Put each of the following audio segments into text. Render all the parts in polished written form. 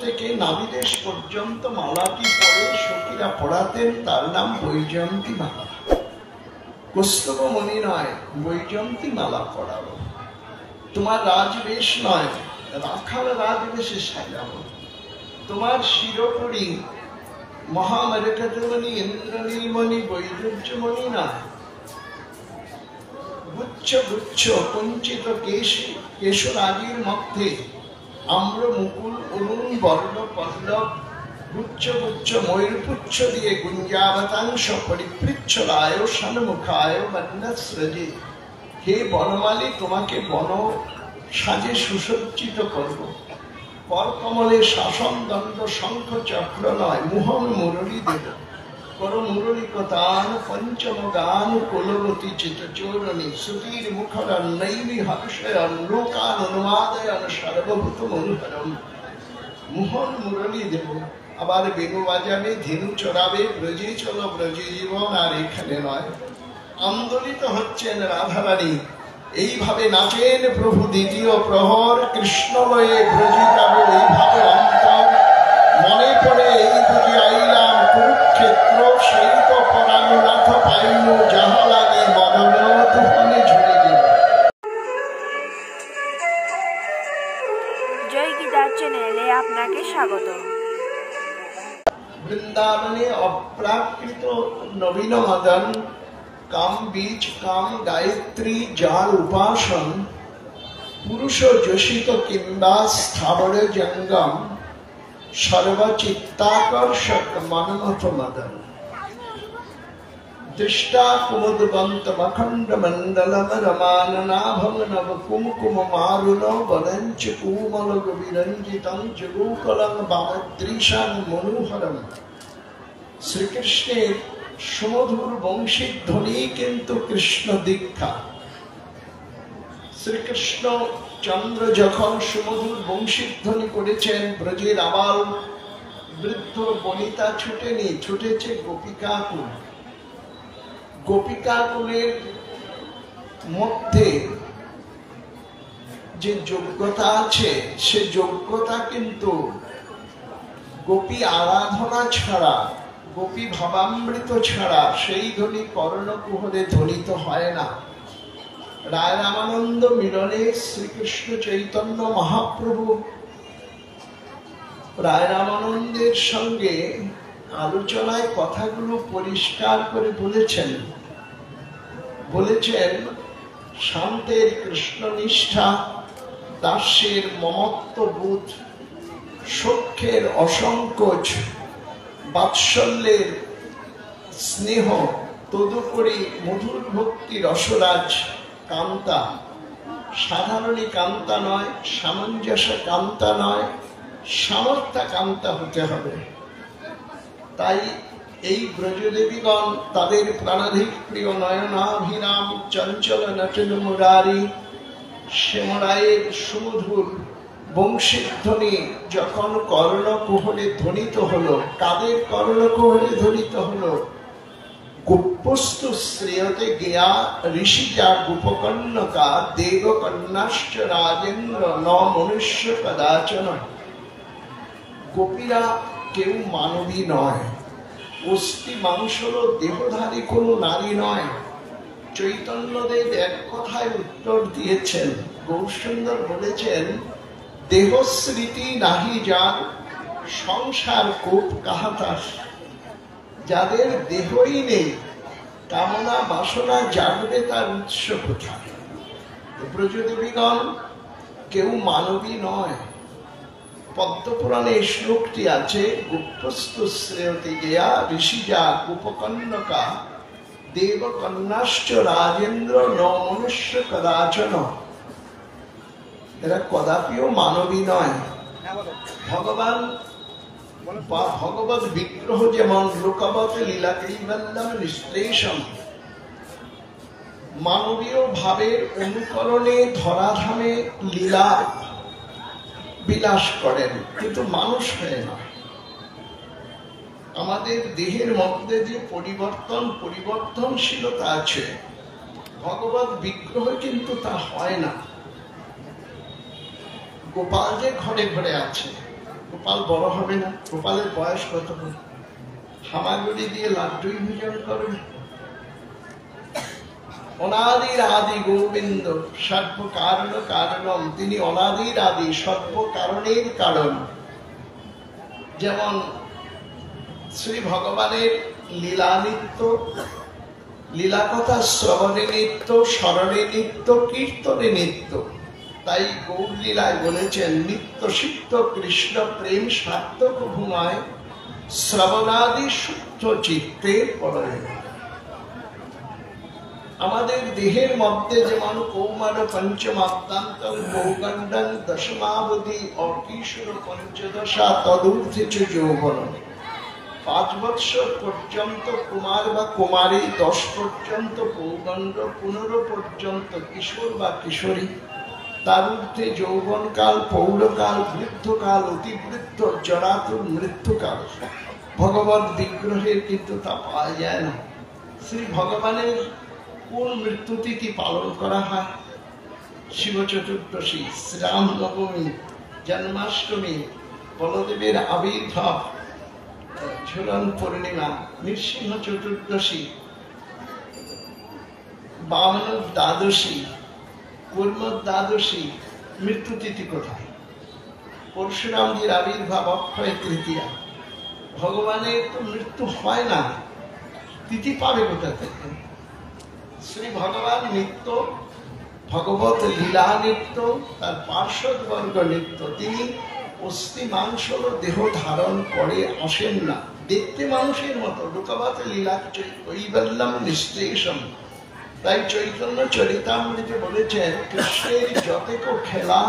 থেকে নাভিদেশ পর্যন্ত মালাটি পরে সখীরা পড়াতেন, তার নাম বৈজয়ন্তী মালা। কৌস্তবমণি নয়, বৈজয়ন্তী মালা পড়াবো। তোমার রাজবেশ নয়, রাখাল রাজবেশে সাজাবো। তোমার শিরোপরি মহামরকতমণি ইন্দ্রনীলমণি বৈদুর্যমণি নয়, গুচ্ছ গুচ্ছ কুঞ্চিত কেশরাজির মধ্যে আম্র মুকুল অরুণ বর্ণ পল্লব গুচ্ছ গুচ্ছ ময়ূরপুচ্ছ দিয়ে গুঞ্জাবতাংশ পরিপৃচ্ছলায় সন্মুখায় বন্যস্রজে। হে বনমালী, তোমাকে বন সাজে সুসজ্জিত করব। করকমলে শাসন দণ্ড শঙ্খ চক্র নয়, মুহন মুরলী দেব। কর মুরলী কতান পঞ্চম গান কুলবতী চিতচূরণী সুধীর মুখরণ নৈমি হর্ষয়ন লোকান অনুমাদয়ন সর্বভূত মনোহরম। মুহন মুরলী দেব, আবার বেণু বাজাবে, ধেনু চড়াবে, ব্রজে চলো ব্রজে জীবন। আর এখানে নয়, আন্দোলিত হচ্ছেন রাধারানী, এইভাবে নাচেন প্রভু দ্বিতীয় প্রহর। কৃষ্ণলয়ে ব্রজে যাব এইভাবে অন্তর, মনে পড়ে এই বুঝি আইলাম কুরুক্ষেত্র। সেই তো পরাণনাথ পাইল, যাহা লাগে মদন তুফানে ঝরে গেল। জয় গীতার চ্যানেলে আপনাকে স্বাগত। বৃন্দাবনে অপ্রাকৃত নবীন মদন, কাম বীজ কাম গায়ত্রী যার উপাসন, পুরুষ যোষিত কিংবা স্থাবর জঙ্গম, সর্বচিত্তাকর্ষক মনমথ মদন। দৃষ্টা কুমুদবন্ত মখণ্ড মণ্ডলম রমাননাভম নব কুমকুম মারুণ বলঞ্চ কুমল বিরঞ্জিতং যুগোকলং বামদৃশাং মনোহরম। শ্রীকৃষ্ণের সুমধুর বংশীধ্বনি কিন্তু কৃষ্ণ দীক্ষা। শ্রীকৃষ্ণ চন্দ্র যখন সুমধুর বংশীধ্বনি করেছেন, ব্রজের আবাল বৃদ্ধ বনিতা ছুটেনি, ছুটেছে গোপিকাকুল। গোপিকাকুলের মধ্যে যে যোগ্যতা আছে, সে যোগ্যতা কিন্তু গোপী আরাধনা ছাড়া, গোপী ভাবামৃত ছাড়া সেই ধ্বনি কর্ণকুহরে ধ্বনিত হয় না। রায় রামানন্দ মিলনে শ্রীকৃষ্ণ চৈতন্য মহাপ্রভু রায় রামানন্দের সঙ্গে আলোচনায় কথাগুলো পরিষ্কার করে বলেছেন। শান্তের কৃষ্ণনিষ্ঠা, দাস্যের মমত্ববোধ, সখ্যের অসংকোচ, বাৎসল্যের স্নেহ, তদুপরি মধুর ভক্তি রসরাজ কান্তা। সাধারণী কান্তা নয়, সামঞ্জস্য কান্তা নয়, সামর্থ্য কান্তা হতে হবে। তাই এই ব্রজদেবীগণ তাদের প্রাণাধিক প্রিয় নয়নাভিরাম চঞ্চল নটন মুরারি শ্যামরায়ের সুমধুর বংশীধ্বনি যখন কর্ণকুহরে ধ্বনিত হলো, কাদের কর্ণকুহরে ধ্বনিত হলো? গোপস্তু শ্রেয়তে গেয়া ঋষিজা গোপকন্যকা দেবকন্যাশ্চ রাজেন্দ্র ন মনুষ্য কদাচন। গোপীরা কেউ মানবী নয়, অস্থি মাংসল দেহধারী কোনো নারী নয়। চৈতন্যদেব এক কথায় উত্তর দিয়েছেন। গৌরসুন্দর বলেছেন, দেহস্মৃতি নাহি যার সংসার কোপ কাহাতাস। যাদের দেহই নেই, কামনা বাসনা জাগবে, তার উৎস কোথায়? ব্রজদেবীগণ কেউ মানবী নয়। পদ্মপুরাণে এই শ্লোকটি আছে, গুপ্তস্তু শ্রেয়তে গেয়া ঋষিজা গোপকন্যকা দেবকন্যাশ্চ রাজেন্দ্র ন মনুষ্য কদাচন। এরা কদাপিও মানবী নয়। ভগবান বা ভগবত বিগ্রহ যেমন লোকবত লীলা কৈবল্যম নিশ্লেষম, মানবীয় ভাবের অনুকরণে ধরাধামে লীলা বিলাস করেন, কিন্তু মানুষ হয়ে না। আমাদের দেহের মধ্যে যে পরিবর্তনশীলতা আছে, ভগবত বিগ্রহ কিন্তু তা হয় না। গোপাল যে ঘরে ঘরে আছে, গোপাল বড় হবে না? গোপালের বয়স কত হবে? হামাগুড়ি দিয়ে লাড্ডুই ভোজন করবে। অনাদির আদি গোবিন্দ সর্ব কারণ কারণম, তিনি অনাদির আদি, সর্ব কারণের কারণ। যেমন শ্রী ভগবানের লীলা নিত্য, লীলা কথা শ্রবণে নিত্য, স্মরণে নিত্য, কীর্তনে নিত্য। তাই গৌর লীলায় বলেছেন নিত্য সিদ্ধ কৃষ্ণ প্রেম সার্থক ভূমায় শ্রবণাদি শুদ্ধ চিত্তে পড়ে। আমাদের দেহের মধ্যে যেমন কৌমার পঞ্চমাত্মান্তর ভৌগণ্ডং দশমাবধি অকিশোর পঞ্চদশা তদূর্ধ্বে চ যৌবন। 5 বৎসর পর্যন্ত কুমার বা কুমারী, 10 পর্যন্ত পৌগণ্ড, 15 পর্যন্ত কিশোর বা কিশোরী, তার ঊর্ধ্বে যৌবনকাল, পৌলকাল, বৃদ্ধকাল, অতিবৃদ্ধ, জরাতুর মৃত্যুকাল। ভগবত বিগ্রহের কিন্তু তা পাওয়া যায় না। শ্রী ভগবানের কোন মৃত্যু তিথি পালন করা হয়? শিব চতুর্দশী, শ্রীরাম নবমী, জন্মাষ্টমী, বলদেবের আবির্ভাব, ঝুলন পূর্ণিমা, নৃসিংহ চতুর্দশী, বামন দ্বাদশী, কুর্ম দ্বাদশী। মৃত্যু তিথি কোথায়? পরশুরামজির আবির্ভাব অক্ষয় তৃতীয়া। ভগবানের তো মৃত্যু হয় না, তিথি পাবে কোথা থেকে? শ্রী ভগবান নিত্য, ভগবত লীলা নিত্য, তার পার্শ্বদবর্গ নিত্য। তিনি অস্থি মাংস দেহ ধারণ করে আসেন না, দেখতে মানুষের মতো। লোকবাত লীলা কৈবল্যম নিশ্চেষম। তাই চৈতন্য চরিতামৃতে বলেছেন কৃষ্ণের যতেক খেলা,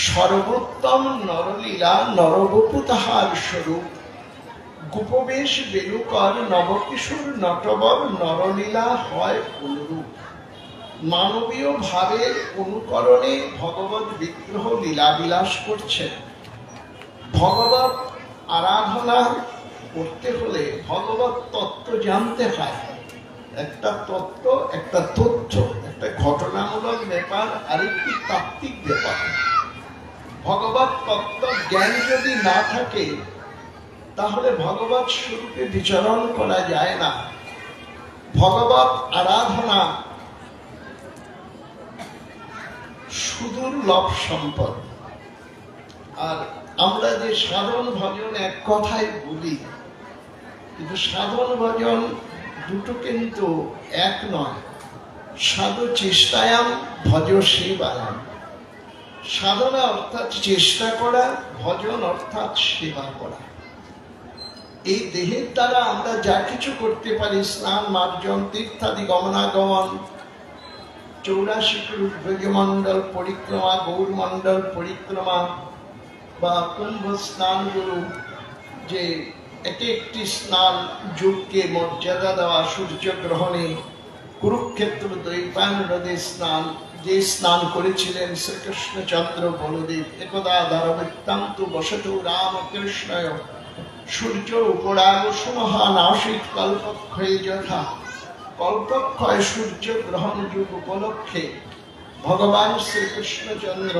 সর্বোত্তম নরলীলা, নরবপু তাহার স্বরূপ। গোপবেশ বেলুকর নবকিশোর নটবর, নরলীলা হয় অনুরূপ। মানবীয় ভাবের অনুকরণে ভগবত বিগ্রহ লীলা বিলাস করছেন। ভগবত আরাধনা করতে হলে ভগবত তত্ত্ব জানতে হয়। একটা তত্ত্ব, একটা তথ্য, একটা ঘটনামূলক ব্যাপার, আরেকটি তাত্ত্বিক ব্যাপার। ভগবত তত্ত্ব জ্ঞান যদি না থাকে তাহলে ভগবত স্বরূপে বিচরণ করা যায় না। ভগবত আরাধনা সুদুর্লভ সম্পদ। আর আমরা যে সাধন ভজন এক কথায় বলি, কিন্তু সাধন ভজন দুটো কিন্তু এক নয়। সাধু চেষ্টায়াম, ভজ সেবায়াম। সাধনা অর্থাৎ চেষ্টা করা, ভজন অর্থাৎ সেবা করা। এই দেহের দ্বারা আমরা যা কিছু করতে পারি, স্নান মার্জন, তীর্থাদি গমনাগমন, 84 ব্রজমণ্ডল পরিক্রমা, গৌরমণ্ডল পরিক্রমা, বা কুম্ভ স্নানগুলো, যে একটি স্নান যুগকে মর্যাদা দেওয়া, সূর্যগ্রহণে, কুরুক্ষেত্র দ্বৈপায়ন নদী স্নান, যে স্নান করেছিলেন শ্রীকৃষ্ণচন্দ্র বলদেব। একদা ধরবৃত্তান্ত বসতু রামকৃষ্ণয়, সূর্য উপরাগসু মহান আশিত কল্পক্ষয়ে যথা। কল্পক্ষয় সূর্য গ্রহণ যুগ উপলক্ষে ভগবান শ্রীকৃষ্ণচন্দ্র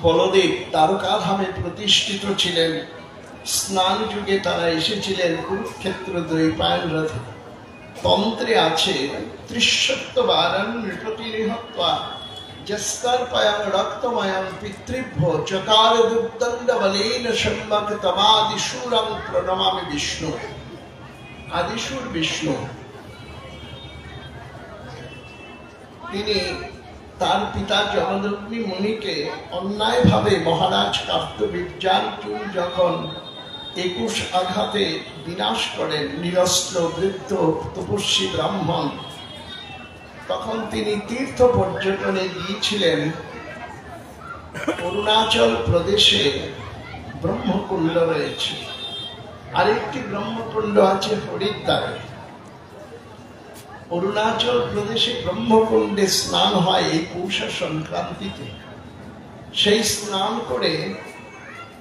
বলদেব দ্বারকাধামে প্রতিষ্ঠিত ছিলেন। স্নান যুগে তারা এসেছিলেন কুরুক্ষেত্র দ্বৈপায়ন রথে। তন্ত্রে আছে ত্রিশত্বারণ নৃপতি নিহত্বা যস্কর্পয়ং রক্তময়ং পিতৃভ্য চকার দুর্দণ্ড বলেন সম্যক তমাদিশূরং প্রণমামি বিষ্ণু। আদিশূর বিষ্ণু, তিনি তার পিতা জমদগ্নি মুনিকে অন্যায়ভাবে মহারাজ কার্তবীর্যার্জুন যখন 21 আঘাতে বিনাশ করেন, নিরস্ত্র বৃদ্ধ তপস্বী ব্রাহ্মণ, তখন তিনি তীর্থ পর্যটনে গিয়েছিলেন। অরুণাচল প্রদেশে ব্রহ্মকুণ্ড রয়েছে, আরেকটি ব্রহ্মকুণ্ড আছে হরিদ্বারে। অরুণাচল প্রদেশে ব্রহ্মকুণ্ডে স্নান হয় এই পৌষ সংক্রান্তিতে। সেই স্নান করে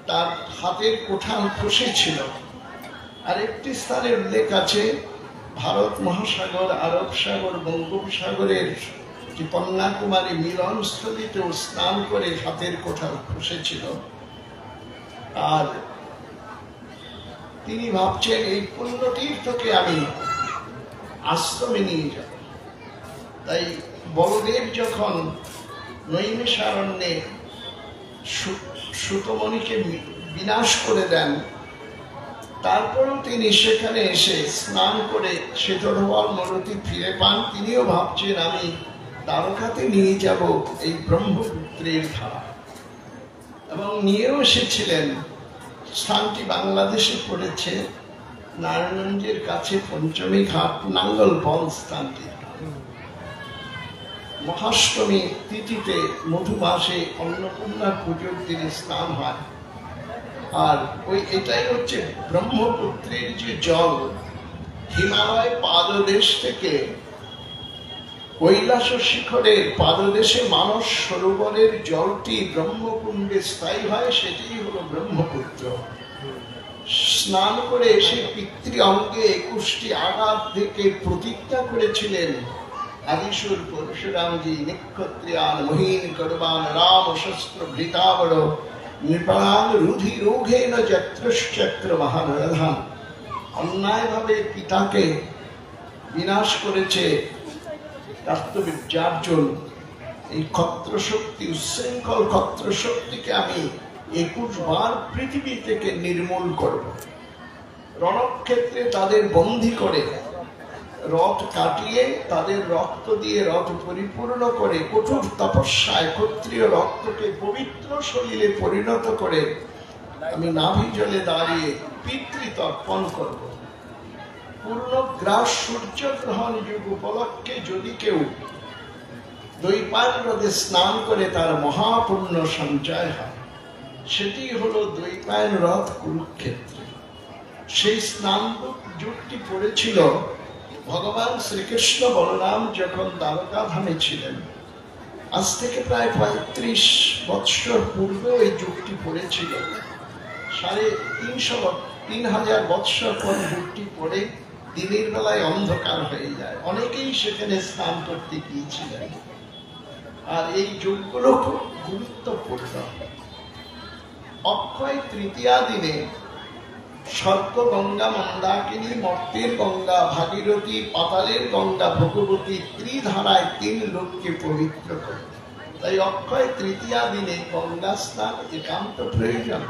তার হাতের কোঠাল খসেছিল। আরেকটি স্থানের উল্লেখ আছে, ভারত মহাসাগর, আরব সাগর, বঙ্গোপসাগরের যে কন্যাকুমারী মিলনস্থলীতেও স্নান করে হাতের কোঠাল খসেছিল। আর তিনি ভাবছেন এই পুণ্যতীর্থকে আমি আশ্রমে নিয়ে যাব। তাই বলদেব যখন নৈমিষারণ্যে সুতমণিকে বিনাশ করে দেন, তারপরেও তিনি সেখানে এসে স্নান করে শ্বেতধবল মরতি ফিরে পান। তিনিও ভাবছেন আমি দ্বারকাতে নিয়ে যাব এই ব্রহ্মপুত্রের ধারা, এবং নিয়েও এসেছিলেন। স্থানটি বাংলাদেশে পড়েছে নারায়ণগঞ্জের কাছে পঞ্চমী ঘাট, নাঙ্গলবন স্থানটি। মহাষ্টমী তিথিতে মধু মাসে অন্নপূর্ণার পুজোর দিনে স্নান হয়। আর এটাই হচ্ছে ব্রহ্মপুত্রের যে জল, হিমালয় পাদদেশ থেকে কৈলাস শিখরের পাদদেশে মানস সরোবরের জলটি ব্রহ্মকুণ্ডে স্থায়ী হয়, সেটাই হলো ব্রহ্মপুত্র। স্নান করে এসে পিতৃ অঙ্গে 21টি আঘাত থেকে প্রতিজ্ঞা করেছিলেন আদিশুর পরশুরামজি, নিক্ষত্রিয়ান মহিন করবান রাম শস্ত্র ভৃতাবর নৃপাণ রুধি রৌঘেন যত্রশ্চক্র মহারধান। অন্যায়ভাবে পিতাকে বিনাশ করেছে কার্তবীর্যার্জুন। এই ক্ষত্র শক্তি, উচ্ছৃঙ্খল ক্ষত্র শক্তিকে আমি 21 বার পৃথিবী থেকে নির্মূল করব। রণক্ষেত্রে তাদের বন্দী করে রথ কাটিয়ে তাদের রক্ত দিয়ে রথ পরিপূর্ণ করে কঠোর তপস্যায় ক্ষত্রিয় রক্তকে পবিত্র শরীরে পরিণত করে আমি নাভি জলে দাঁড়িয়ে পিতৃতর্পণ করব। পূর্ণগ্রাস সূর্যগ্রহণ যুগ উপলক্ষে যদি কেউ দৈপায়ন হ্রদে স্নান করে তার মহাপুণ্য সঞ্চয় হয়, সেটি হলো দৈপায়ন হ্রদ কুরুক্ষেত্রে। সেই স্নান যুগটি পড়েছিল ভগবান শ্রীকৃষ্ণ বলরাম যখন দ্বারকা ধামে ছিলেন। আজ থেকে প্রায় 35 বৎসর পূর্বে এই যুগটি পড়েছিল। 3,500 বৎসর পর যুগটি পড়ে দিনের বেলায় অন্ধকার হয়ে যায়। অনেকেই সেখানে স্নান করতে গিয়েছিলেন। আর এই যুগগুলো খুব গুরুত্বপূর্ণ। অক্ষয় তৃতীয়া দিনে স্বর্গ গঙ্গা মন্দাকিনী, মর্তের গঙ্গা ভাগীরথী, পাতালের গঙ্গা ভগবতী ত্রিধারায় 3 লোককে পবিত্র করে। তাই অক্ষয় তৃতীয়া দিনে গঙ্গা স্নান একান্ত প্রয়োজন।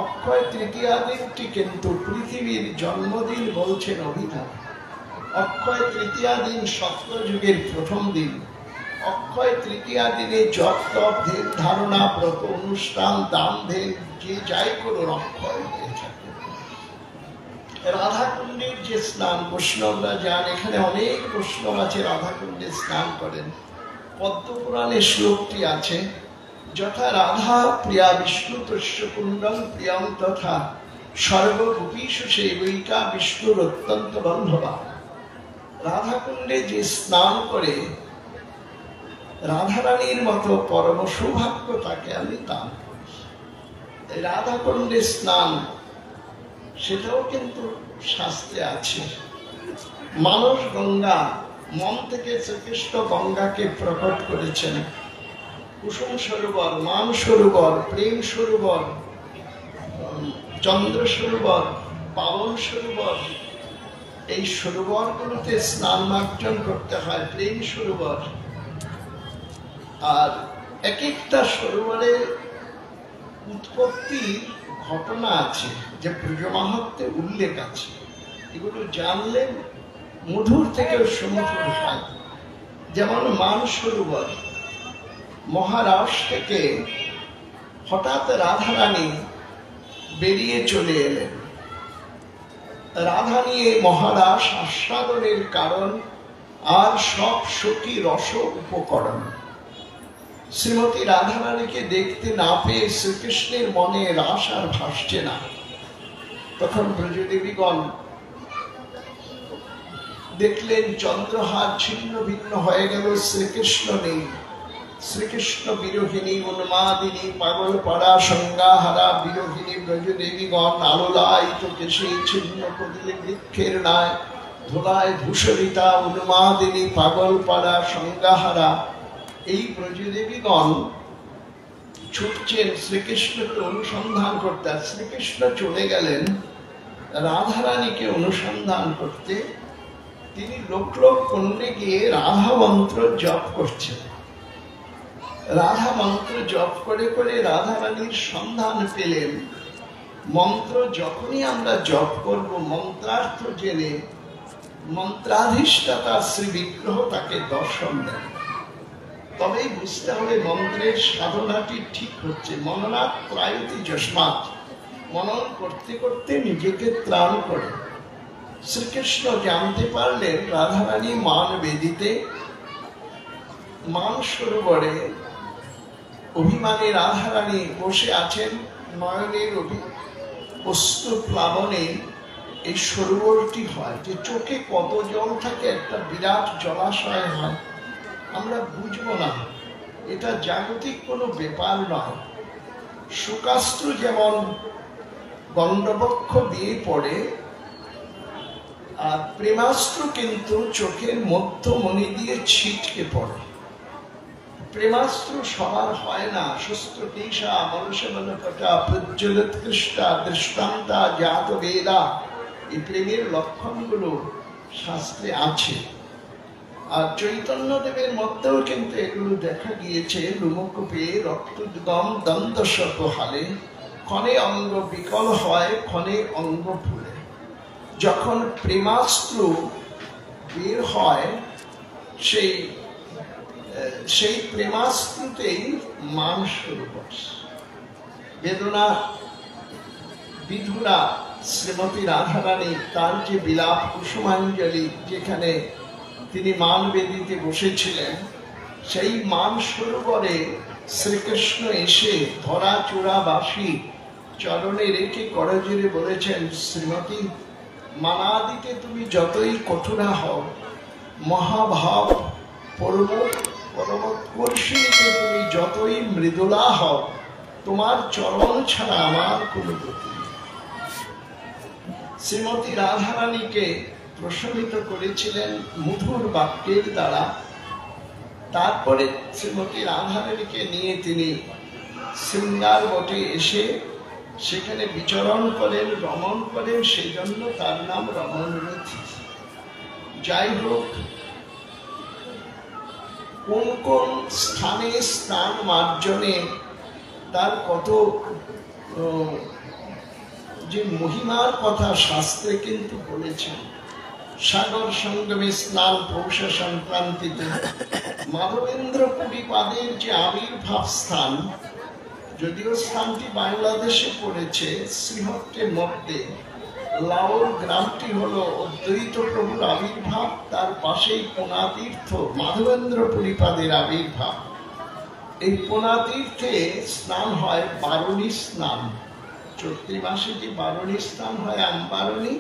অক্ষয় তৃতীয়া দিনটি কিন্তু পৃথিবীর জন্মদিন বলছেন অভিধান। অক্ষয় তৃতীয়া দিন সত্যযুগের প্রথম দিন। অক্ষয় তৃতীয়া দিনে জপ তপ ধ্যান ধারণা ব্রত অনুষ্ঠান দান ধ্যান যে যাই করুন অক্ষয় হয়ে থাকে। রাধাকুণ্ডের যে স্নান বৈষ্ণবরা যান, এখানে অনেক বৈষ্ণব আছে রাধাকুণ্ডে স্নান করেন। পদ্মপুরাণে শ্লোকটি আছে, যথা রাধা প্রিয়া বিষ্ণু তস্য কুণ্ডং প্রিয়ং তথা সর্বগোপীষু সেবৈকা বিষ্ণুর অত্যন্ত বন্ধবা। রাধাকুণ্ডে যে স্নান করে রাধারানীর মতো পরম সৌভাগ্য তাকে আমি দান করি। রাধাকুণ্ডে স্নান সেটাও কিন্তু শাস্ত্রে আছে। মানস গঙ্গা, মন থেকে শ্রীকৃষ্ণ গঙ্গাকে প্রকট করেছেন। কুসুম সরোবর, মান সরোবর, প্রেম সরোবর, চন্দ্র সরোবর, পাবন সরোবর, এই সরোবরগুলোতে স্নান মার্জন করতে হয়। প্রেম সরোবর, আর এক একটা সরোবরের উৎপত্তির ঘটনা আছে, যে ব্রজমাহাত্ম্যে উল্লেখ আছে। এগুলো জানলে মধুর থেকে সুমধুর হয়। যেমন মান সরোবর, মহারাষ্ট্র থেকে হঠাৎ রাধারানী বেরিয়ে চলে এলেন। রাধা নিয়ে মহারাস আস্বাদনের কারণ আর সব সখী রস উপকরণ। শ্রীমতী রাধারানীকে দেখতে না পেয়ে শ্রীকৃষ্ণের মনে রাস আর ভাসছে না। তখন ব্রজদেবীগণ দেখলেন চন্দ্রহার ছিন্ন ভিন্ন হয়ে গেল, শ্রীকৃষ্ণ নেই। শ্রীকৃষ্ণ বিরোহিনী উন্মাদিনী পাগল পাড়া সংজ্ঞাহারা বিরোহিনী ব্রজদেবীগণ আলোলায়িত কেশে ছিন্ন কদিলে বৃক্ষের ন্যায় ধোলায় ধূসরিতা উন্মাদিনী পাগল পাড়া সংজ্ঞাহারা। এই ব্রজদেবীগণ ছুটছেন শ্রীকৃষ্ণকে অনুসন্ধান করতে। আর শ্রীকৃষ্ণ চলে গেলেন রাধারানীকে অনুসন্ধান করতে। তিনি লোক লোক কুণ্ডে গিয়ে রাধা মন্ত্র জপ করছেন। রাধা মন্ত্র জপ করে করে রাধারানীর সন্ধান পেলেন। মন্ত্র যখনই আমরা জপ করব, মন্ত্রার্থ জেনে মন্ত্রাধিষ্ঠাতা শ্রী বিগ্রহ তাকে দর্শন দেন। তবেই বুঝতে হবে মন্ত্রের সাধনাটি ঠিক হচ্ছে। মননাথ ত্রায়তি যস্মাৎ, মনন করতে করতে নিজেকে ত্রাণ করে। শ্রীকৃষ্ণ জানতে পারলেন রাধারানী মান বেদিতে, মান সরোবরে অভিমানী রাধারানী বসে আছেন। নয়নের অশ্রু প্লাবনে এই সরোবরটি হয়। যে চোখে কত জল থাকে, একটা বিরাট জলাশয় হয়, আমরা বুঝবো না। এটা জাগতিক কোনো ব্যাপার নয়। শুকাস্ত্র যেমন গণ্ডবক্ষ দিয়ে পড়ে, আর প্রেমাস্ত্র কিন্তু চোখের মধ্যমণি দিয়ে ছিটকে পড়ে। প্রেমাস্ত্র সবার হয় না। শস্ত্র কেশা মনুষ্যমনকটা প্রজ্বলোৎকৃষ্টা দৃষ্টান্তা জাত বেদা, এই প্রেমের লক্ষণগুলো শাস্ত্রে আছে। আর চৈতন্যদেবের মধ্যেও কিন্তু এগুলো দেখা গিয়েছে। লুমকূপে রক্তোদ্গম দন্তশত হালে, ক্ষণে অঙ্গ বিকল হয় ক্ষণে অঙ্গ ফুলে। যখন প্রেমাস্ত্র বের হয়, সেই প্রেমাস্ত্রতেই মান শুরু করছে। বেদনা বিধুরা শ্রীমতী রাধারানী তার যে বিলাপ কুসুমাঞ্জলি, যেখানে তিনি মান বেদিতে বসেছিলেন, সেই মান সরোবরে শ্রীকৃষ্ণ এসে ধরা চূড়া বাসি চরণে রেখে করজোড়ে বলেছেন, শ্রীমতী মানাদিতে তুমি যতই কঠোরা হও, মহাভাব পরমোৎকর্ষিণীতে তুমি যতই মৃদুলা হও, তোমার চরণ ছাড়া আমার কোনো গতি নেই। শ্রীমতী রাধারানীকে প্রশমিত করেছিলেন মধুর বাক্যের দ্বারা। তারপরে শ্রীমতী রাধারানীকে নিয়ে তিনি শৃঙ্গার বটে এসে সেখানে বিচরণ করেন, রমণ করেন। সেই জন্য তার নাম রমণরথী। যাই হোক, কোন কোন স্থানে স্নান মার্জনে তার কত যে মহিমার কথা শাস্ত্রে কিন্তু বলেছেন। সাগর সঙ্গমে স্নান পৌষ সংক্রান্তিতে মাধবেন্দ্র পুরীপাদের যে আবির্ভাব স্থান, যদিও স্থানটি বাংলাদেশে পড়েছে, শ্রীহট্টের মধ্যে লাউর গ্রামটি হলো অদ্বৈত প্রভুর আবির্ভাব। তার পাশেই পোনাতীর্থ, মাধবেন্দ্র পুরীপাদের আবির্ভাব। এই পোনাতীর্থে স্নান হয় বারুণী স্নান। চৈত্র মাসে যে বারুণী স্নান হয়, আমবারুণী,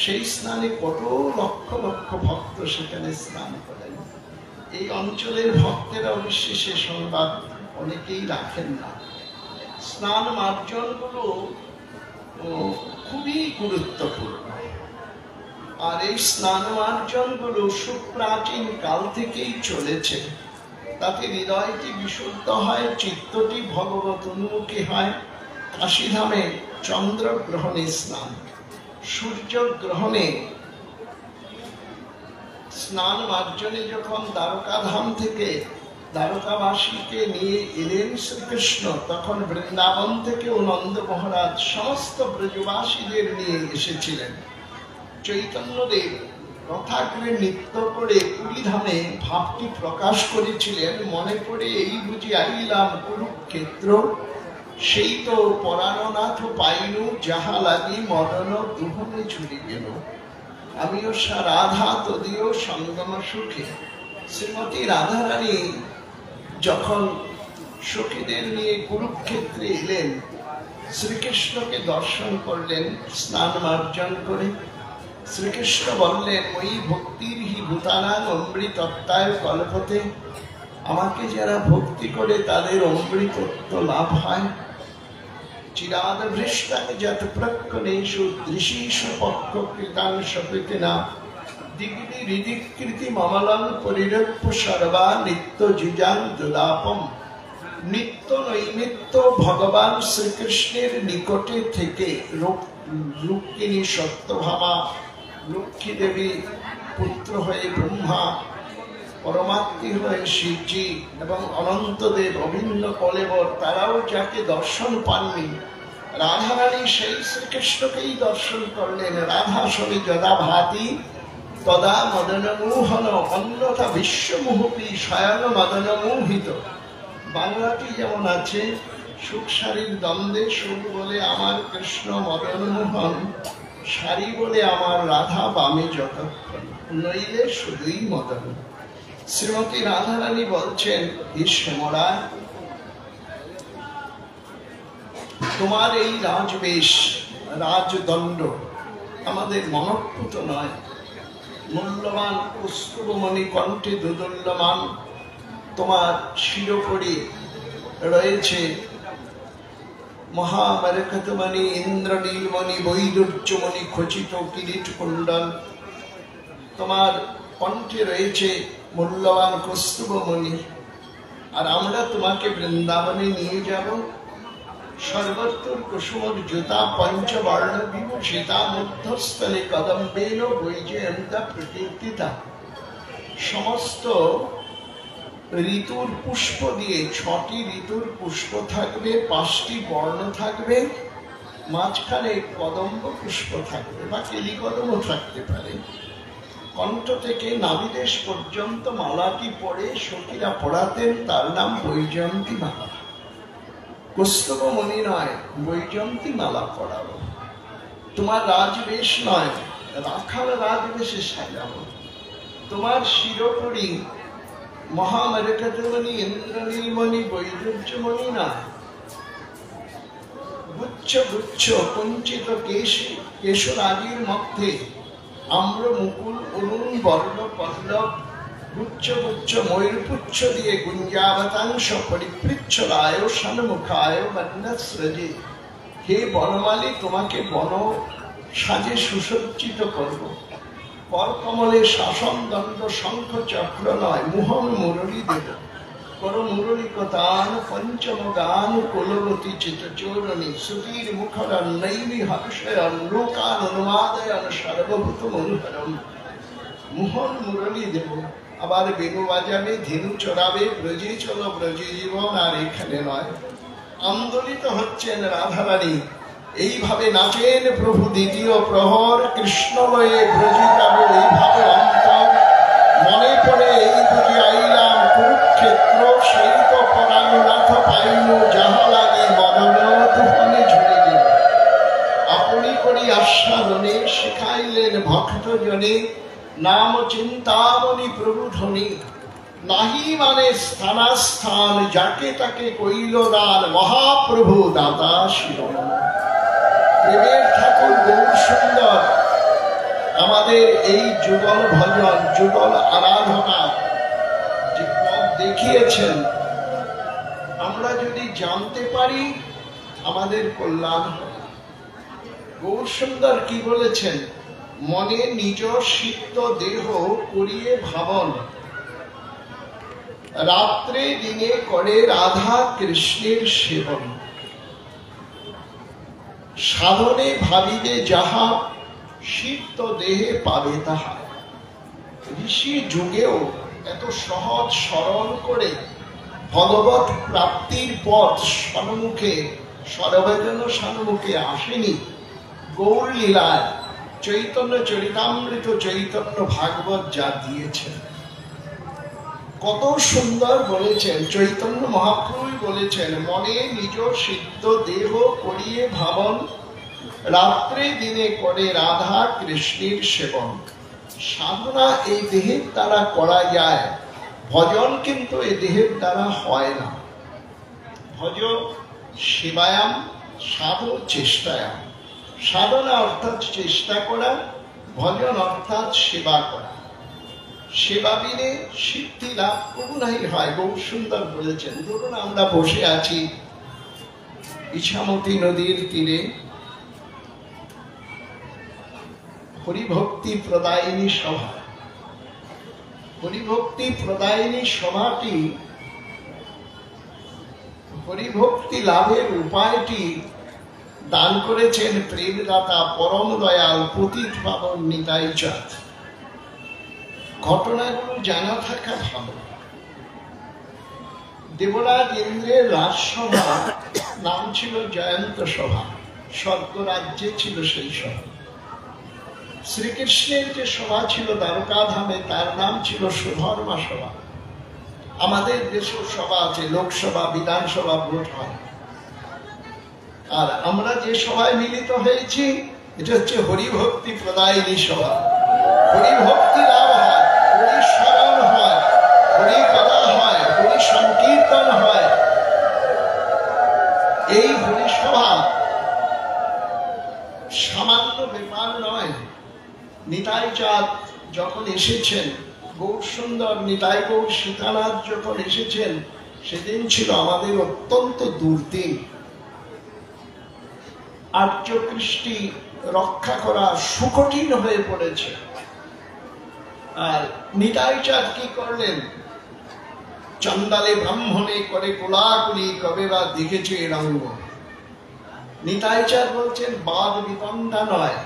সেই স্নানে কত লক্ষ লক্ষ ভক্ত সেখানে স্নান করেন। এই অঞ্চলের ভক্তেরা অবশ্যই সে সংবাদ অনেকেই রাখেন না। স্নান মার্জনগুলো খুবই গুরুত্বপূর্ণ। আর এই স্নান মার্জনগুলো সুপ্রাচীন কাল থেকেই চলেছে। তাতে হৃদয়টি বিশুদ্ধ হয়, চিত্তটি ভগবত উন্মুখী হয়। কাশীধামে চন্দ্রগ্রহণে স্নান, সূর্যগ্রহণে স্নান মার্জনে যখন দ্বারকাধাম থেকে দ্বারকাবাসীকে নিয়ে এলেন শ্রীকৃষ্ণ, তখন বৃন্দাবন থেকেও নন্দ মহারাজ সমস্ত ব্রজবাসীদের নিয়ে এসেছিলেন। চৈতন্যদেব রথাগ্রে নৃত্য করে পুরীধামে ভাবটি প্রকাশ করেছিলেন, মনে করে এই বুঝি আইলাম কুরুক্ষেত্র, সেই তো পরাণনাথ পাইনু, যাহা লাগি মদন দুহনে ঝুরি গেল। আমিও রাধা তদীয় সঙ্গম সুখে। শ্রীমতী রাধারানী যখন সখীদের নিয়ে কুরুক্ষেত্রে এলেন, শ্রীকৃষ্ণকে দর্শন করলেন স্নান মার্জন করে। শ্রীকৃষ্ণ বললেন, ওই ভক্তির হি ভূতানাং অমৃতত্বায় কল্পতে, আমাকে যারা ভক্তি করে তাদের অমৃতত্ব লাভ হয়। চিরাদ ভৃষ্টাং যত প্রক্ষণেষু দৃশীষ পক্ষ কৃতাং সপিতিনা, দিগ্নি হৃদিকৃতি মমলং পরিরপ্য সর্বা নিত্য যুজাং দুলাপম। নিত্য নৈমিত্য ভগবান শ্রীকৃষ্ণের নিকটে থেকে রুক্মিণী সত্যভামা, লক্ষ্মী দেবী পুত্র হয়ে ব্রহ্মা, পরমাত্মী হয়ে শিবজি এবং অনন্তদেব অভিন্ন কলেবর, তারাও যাকে দর্শন পাননি, রাধারানী সেই শ্রীকৃষ্ণকেই দর্শন করলেন। রাধা সবই যদা ভাতি তদা মদনমোহন, অন্যথা বিশ্বমোহপী স্বয়ং মদনমোহিত। বাংলাটি যেমন আছে, সুখ সারির দ্বন্দ্বে সুখ বলে আমার কৃষ্ণ মদনমোহন, সারি বলে আমার রাধা বামে যতক্ষণ, নইলে শুধুই মদন। শ্রীমতী রাধারানী বলছেন, হে শ্যামলা, তোমার এই রাজবেশ রাজদণ্ড আমাদের মনঃপুত নয়। মূল্যবান কস্তুরমণি কণ্ঠে দোদুল্যমান তোমার শিরোপরি রয়েছে মহামরকতমণি, ইন্দ্রনীলমণি, বৈদুর্যমণি খচিত কিরিট কুণ্ডল। তোমার কণ্ঠে রয়েছে মূল্যবান কস্তুরমণি। আর আমরা তোমাকে বৃন্দাবনে নিয়ে যাব। সর্বত্র কুসুমর জুতা পঞ্চবর্ণ বিভূষিতা, মধ্যস্থলে কদম্বেন বৈজয়ন্তা প্রকীর্তিতা। সমস্ত ঋতুর পুষ্প দিয়ে, 6টি ঋতুর পুষ্প থাকবে, 5টি বর্ণ থাকবে, মাঝখানে কদম্ব পুষ্প থাকবে বা কেলিকদমও থাকতে পারে। কণ্ঠ থেকে নাভিদেশ পর্যন্ত মালাটি পড়ে সখীরা পড়াতেন, তার নাম বৈজয়ন্তী মালা। কৌস্তবমণি নয়, বৈজয়ন্তী মালা পড়াবো। তোমার রাজবেশ নয়, রাখাল রাজবেশে সাজাবো। তোমার শিরোপরি মহামরকতমণি, ইন্দ্রনীলমণি, বৈদুর্যমণি না, গুচ্ছ গুচ্ছ কুঞ্চিত কেশরাজির মধ্যে আম্র মুকুল অরুণ বর্ণ পল্লব গুচ্ছ গুচ্ছ ময়ূরপুচ্ছ দিয়ে গুঞ্জাবতাংশ পরিপৃচ্ছলায় সন্মুখায় বন্যস্রজে। হে বনমালী, তোমাকে বন সাজে সুসজ্জিত করব। করকমলে শাসন দণ্ড শঙ্খ চক্র নয়, মুহন মুরলী দেব। কর মুরলী কতান পঞ্চম গান কুলবতী চিতচূরণী, সুধীর মুখরণ নৈমি হর্ষয়ন লোকান অনুমাদয়ন সর্বভূত মনোহরম। মুহন মুরলী দেব, আবার বেণু বাজাবে, ধেনু চড়াবে, ব্রজে চলো ব্রজে জীবন। আর এখানে নয়, আন্দোলিত হচ্ছেন রাধারানী, এইভাবে নাচেন প্রভু দ্বিতীয় প্রহর। কৃষ্ণলয়ে ব্রজে যাব এইভাবে অন্তর, মনে পড়ে এই বুঝে আইলাম কুরুক্ষেত্র। সেই তো পরাণনাথ পাইল, যাহা লাগে মদন তুফানে ঝরে গেল। আপনি করি আস্বাদনে শিখাইলেন ভক্ত জনে, নাম চিন্তামণি প্রভু ধ্বনি। নাহি মানে স্থানাস্থান, যাকে তাকে কইল দান, মহাপ্রভু দাতা শিরোমণি। প্রেমের ঠাকুর গৌর সুন্দর আমাদের এই যুগল ভজন, যুগল আরাধনা যে পথ দেখিয়েছেন, আমরা যদি জানতে পারি আমাদের কল্যাণ হয়। গৌর সুন্দর কি বলেছেন? মনে নিজ সিদ্ধ দেহ করিয়ে ভাবন, রাত্রে দিনে করে রাধা কৃষ্ণের সেবন। সাধনে ভাবিবে যাহা, সিদ্ধ দেহে পাবে তাহা। ঋষি যুগেও এত সহজ সরল করে ভগবত প্রাপ্তির পথ সম্মুখে, সর্বজন সম্মুখে আসেনি। গৌর লীলায় চৈতন্য চরিতামৃত, চৈতন্য ভাগবত যা দিয়েছেন, কত সুন্দর বলেছেন। চৈতন্য মহাপ্রভু বলেছেন, মনে নিজ সিদ্ধ দেহ করিয়ে ভাবন, রাত্রে দিনে করে রাধা কৃষ্ণের সেবন। সাধনা এই দেহের দ্বারা করা যায়, ভজন কিন্তু এই দেহের দ্বারা হয় না। ভজ সেবায়াম, সাধু চেষ্টায়াম। সাধনা অর্থাৎ চেষ্টা করা, ভজন অর্থাৎ সেবা করা। সেবা বিনে সিদ্ধি লাভ করুণাই হয়। গৌর সুন্দর বলেছেন। ধরুন আমরা বসে আছি ইছামতি নদীর তীরে, হরিভক্তি প্রদায়িনী সভা। হরিভক্তি প্রদায়িনী সভাটি হরিভক্তি লাভের উপায়টি দান করেছেন প্রেমদাতা পরম দয়াল পতিত পাবন নিতাই চাঁদ। ঘটনাগুলো জানা থাকা ভালো। দেবরাজ ইন্দ্রের রাজসভা নাম ছিল জয়ন্ত সভা, স্বর্গ রাজ্যে ছিল সেই সভা। শ্রীকৃষ্ণের যে সভা ছিল দ্বারকাধামে তার নাম ছিল সুধর্মা সভা। আমাদের দেশেও সভা আছে, লোকসভা, বিধানসভা, ভোট হয়। আর আমরা যে সভায় মিলিত হয়েছি এটা হচ্ছে হরিভক্তি প্রদায়িনী সভা। হরিভক্তি লাভ হয়, হরি স্মরণ হয়, হরি কথা হয়, হরি সংকীর্তন হয়। এই হরিসভা সামান্য ব্যাপার নয়। নিতাই চাঁদ যখন এসেছেন, গৌর সুন্দর নিতাই গৌর সীতানাথ যখন এসেছেন, সেদিন ছিল আমাদের অত্যন্ত দুর্দিন। আর্য কৃষ্টি রক্ষা করা সুকঠিন হয়ে পড়েছে। আর নিতাই চাঁদ কি করলেন? চন্দালে ব্রাহ্মণে করে কোলাকুলি, কবে বা দেখেছে এ রঙ্গ। নিতাই চাঁদ বলছেন বাদ বিতণ্ডা নয়,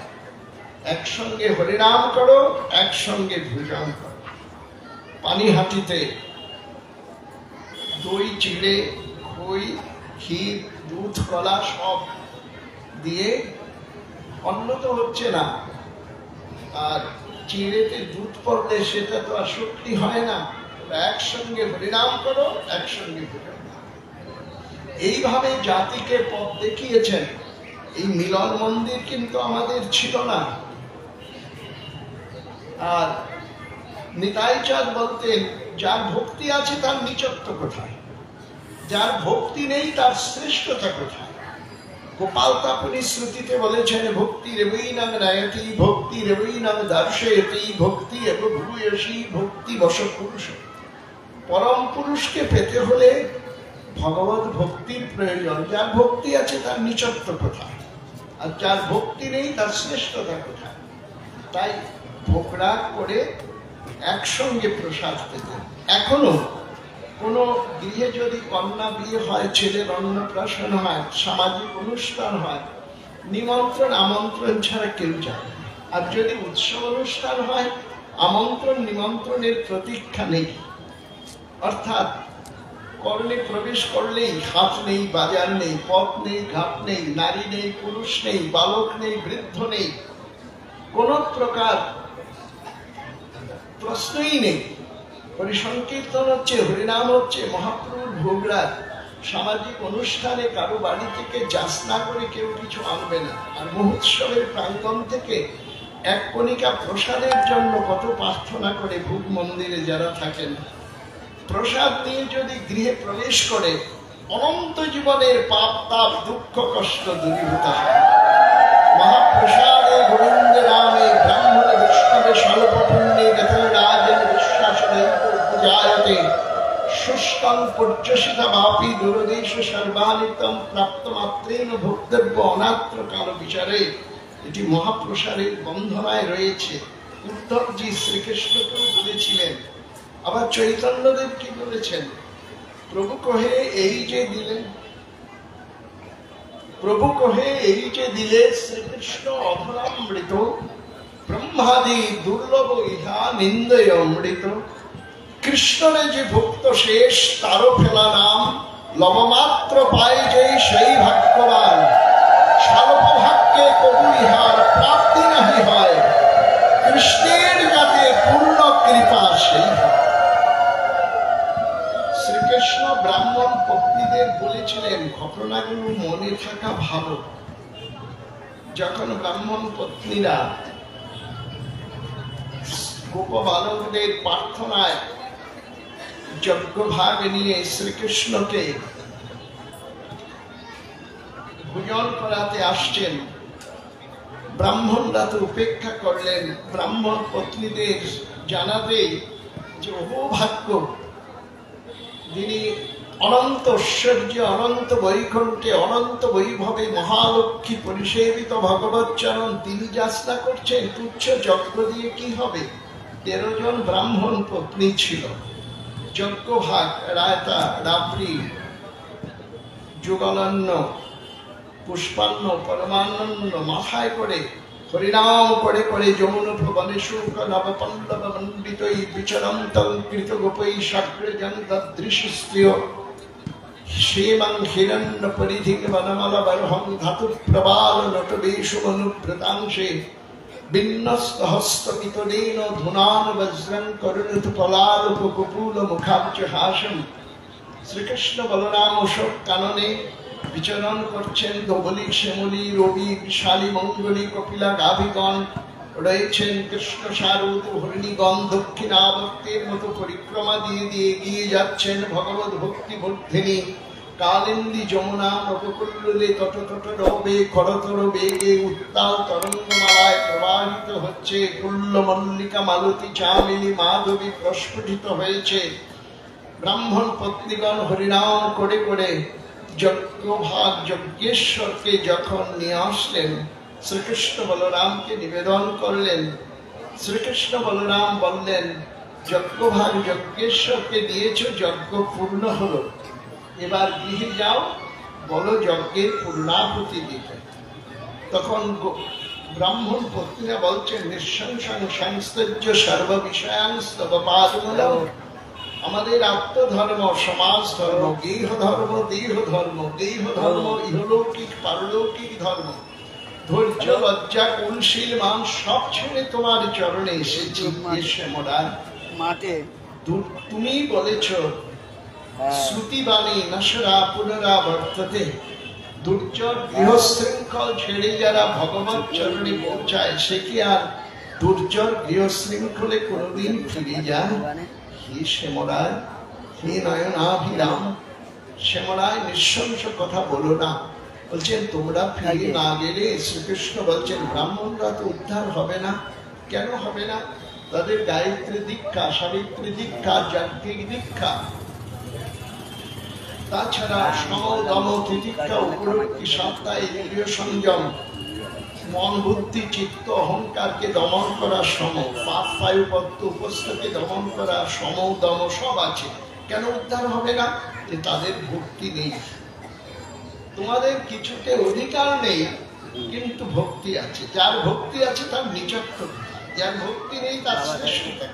একসঙ্গে হরিনাম করো, একসঙ্গে ভোজন করো। পানিহাটিতে দই, চিড়ে, খই, ক্ষীর, দুধ, কলা সব দিয়ে, অন্ন তো হচ্ছে না, আর চিড়েতে দুধ পড়লে সেটা তো আর শক্তি হয় না। একসঙ্গে হরিনাম করো, একসঙ্গে ভোজন করো। এইভাবে জাতিকে পথ দেখিয়েছেন। এই মিলন মন্দির কিন্তু আমাদের ছিল না। আর নিতাই চাঁদ বলতেন যার ভক্তি আছে তার নিচত্ব কোথায়, যার ভক্তি নেই তার শ্রেষ্ঠতা কোথায়। গোপাল তাপনি শ্রুতিতে বলেছেন ভক্তি রেবৈনাং নায়তি, ভক্তি রেবৈনাং দর্শয়তি, ভক্তি এব ভূয়সী, ভক্তি বশ পুরুষ। পরম পুরুষকে পেতে হলে ভগবত ভক্তির প্রয়োজন। যার ভক্তি আছে তার নিচত্ব কোথায়, আর যার ভক্তি নেই তার শ্রেষ্ঠতা কোথায়। তাই ভোগরাগ করে একসঙ্গে প্রসাদ পেতেন। এখনো কোনো গৃহে যদি কন্যা বিয়ে হয়, ছেলের অন্নপ্রাশন হয়, সামাজিক অনুষ্ঠান হয়, নিমন্ত্রণ আমন্ত্রণ ছাড়া কেউ যায় না। আর যদি উৎসব অনুষ্ঠান হয়, আমন্ত্রণ নিমন্ত্রণের প্রতীক্ষা নেই। অর্থাৎ কর্ণে প্রবেশ করলেই হাট নেই, বাজার নেই, পথ নেই, ঘাট নেই, নারী নেই, পুরুষ নেই, বালক নেই, বৃদ্ধ নেই, কোন প্রকার প্রশ্নই নেই। হরিসংকীর্তন হচ্ছে, হরিনাম হচ্ছে, মহাপ্রভুর ভোগরাগ। সামাজিক অনুষ্ঠানে কারো বাড়ি থেকে যাচনা করে কেউ কিছু আনবে না। আর মহোৎসবের প্রাঙ্গণ থেকে এক কণিকা প্রসাদের জন্য কত প্রার্থনা করে ভোগ মন্দিরে যারা থাকেন। প্রসাদ নিয়ে যদি গৃহে প্রবেশ করে অনন্ত জীবনের পাপ তাপ দুঃখ কষ্ট দূরীভূত হয়। মহাপ্রসাদে গোবিন্দ নামে ব্রাহ্মণে বৈষ্ণবে স্বল্প পুণ্যে রাজেন বিশ্বাসনে পূজায়তে শুষ্কং পর্যসিতা বাপি দুরদেশ সর্বানিতম প্রাপ্ত মাত্রেন ভোক্তব্য অনাত্র কাল বিচারে। এটি মহাপ্রসাদের বন্ধনায় রয়েছে। উদ্ধবজি শ্রীকৃষ্ণকেও বলেছিলেন। আবার চৈতন্যদেব কি বলেছেন? প্রভু কহে এই যে দিলেন, প্রভু কহে এই যে দিলে শ্রীকৃষ্ণ অধরামৃত, ব্রহ্মাদি দুর্লভ ইহা নিন্দয় অমৃত। কৃষ্ণরে যে ভক্ত শেষ তারও ফেলা নাম, লবমাত্র পায় যে সেই ভাগ্যবান। স্বল্প ভাগ্যে কবু ইহার প্রাপ্তি নাহি হয়, কৃষ্ণের যাতে পূর্ণ কৃপা সেই। শ্রীকৃষ্ণ ব্রাহ্মণ পত্নীদের বলেছিলেন, ঘটনাগুলো মনে থাকা ভালো। যখন ব্রাহ্মণ পত্নীরা গোপ বালকদের প্রার্থনায় যজ্ঞভাগ নিয়ে শ্রীকৃষ্ণকে ভোজন করাতে আসছেন, ব্রাহ্মণরা তো উপেক্ষা করলেন। ব্রাহ্মণ পত্নীদের জানাতে যে অভাগ্য, যিনি অনন্ত ঐশ্বর্য, অনন্ত বৈকুণ্ঠে, অনন্ত বৈভবে মহালক্ষ্মী পরিসেবিত ভগবত চরণ, তিনি যাচনা করছেন তুচ্ছ যজ্ঞ দিয়ে কি হবে? 13 জন ব্রাহ্মণ পত্নী ছিল। যজ্ঞভাগ রায়তা রাবড়ি যুগলান্ন পুষ্পান্ন পরমানন্দ মাথায় করে হরিনাম করে করে যমুন ভবনে শুক নবপল্লব মণ্ডিতৈ বিচরন্তং কৃত গোপৈ সাগ্রজন দদৃশস্ত্রিয় শ্রীমং হিরণ্য পরিধিং বনমল বরহং ধাতু প্রবাল নটবেশু অনুব্রতাংশে বিন্যস্তহস্তকিতনেন ধুনান বজ্রং করুণত পলালোক কপুল মুখাব্জ হাসম। শ্রীকৃষ্ণ বলরাম অশোক কাননে বিচরণ করছেন ধবলি শ্যামলী রবি বিশালী মঙ্গলী কপিলা গাভিগণ রয়েছেন কৃষ্ণ সারদ হরিণীগণ দক্ষিণাবর্তের মতো পরিক্রমা দিয়ে দিয়ে এগিয়ে যাচ্ছেন ভগবত ভক্তি বর্ধিনী কালিন্দী যমুনা নবকুল্লুলে তট তট রবে খরতর বেগে উত্তাল তরঙ্গমালায় প্রবাহিত হচ্ছে। কুল্ল মল্লিকা মালতী চামিনী মাধবী প্রস্ফুটিত হয়েছে। ব্রাহ্মণ পত্নীগণ হরিনাম করে করে যজ্ঞভাগ যজ্ঞেশ্বরকে যখন নিয়ে আসলেন, শ্রীকৃষ্ণ বলরামকে নিবেদন করলেন। শ্রীকৃষ্ণ বলরাম বললেন, যজ্ঞভাগ যজ্ঞেশ্বরকে দিয়েছ, যজ্ঞ পূর্ণ হলো, এবার গৃহে যাও, বলো যজ্ঞের পূর্ণাহুতি দিতে। তখন ব্রাহ্মণ পত্নীরা বলছেন, নিঃশংসং সংস্তজ্য সর্ব বিষয়াংস্তব পাদমূলম। আমাদের আত্মধর্ম, সমাজ ধর্ম, গেহ ধর্ম, দেহ ধর্ম, দেহ ধর্ম ইহলৌকিক পারলৌকিক ধর্ম, ধৈর্য লজ্জা কুলশীল মান সব ছেড়ে তোমার চরণে এসেছি। তুমি বলেছ শ্রুতিবাণী নশরা পুনরাবর্ততে, দুর্জর গৃহশৃঙ্খল ছেড়ে যারা ভগবত চরণে পৌঁছায় সে কি আর দুর্জর গৃহশৃঙ্খলে কোনোদিন ফিরে যায়? হে শ্যামরায়, হে নয়নাভিরাম, শ্যামরায় নিঃশংস কথা বলো না। বলছেন তোমরা ফিরে না গেলে, শ্রীকৃষ্ণ বলছেন ব্রাহ্মণরা তো উদ্ধার হবে না। কেন হবে না? তাদের গায়ত্রী দীক্ষা, সাবিত্রী দীক্ষা, যাজ্ঞিক দীক্ষা, তাছাড়া সম দম তিতিক্ষা উপলব্ধি সত্তা ইন্দ্রিয় সংযম, মন বুদ্ধি চিত্ত অহংকারকে দমন করা সম, পাপ বায়ুপত্য উপস্থকে দমন করা সম দম সব আছে। কেন উদ্ধার হবে না? যে তাদের ভক্তি নেই। তোমাদের কিছুতে অধিকার নেই, কিন্তু ভক্তি আছে। যার ভক্তি আছে তার নিচত্ব, যার ভক্তি নেই তার শ্রেষ্ঠতা।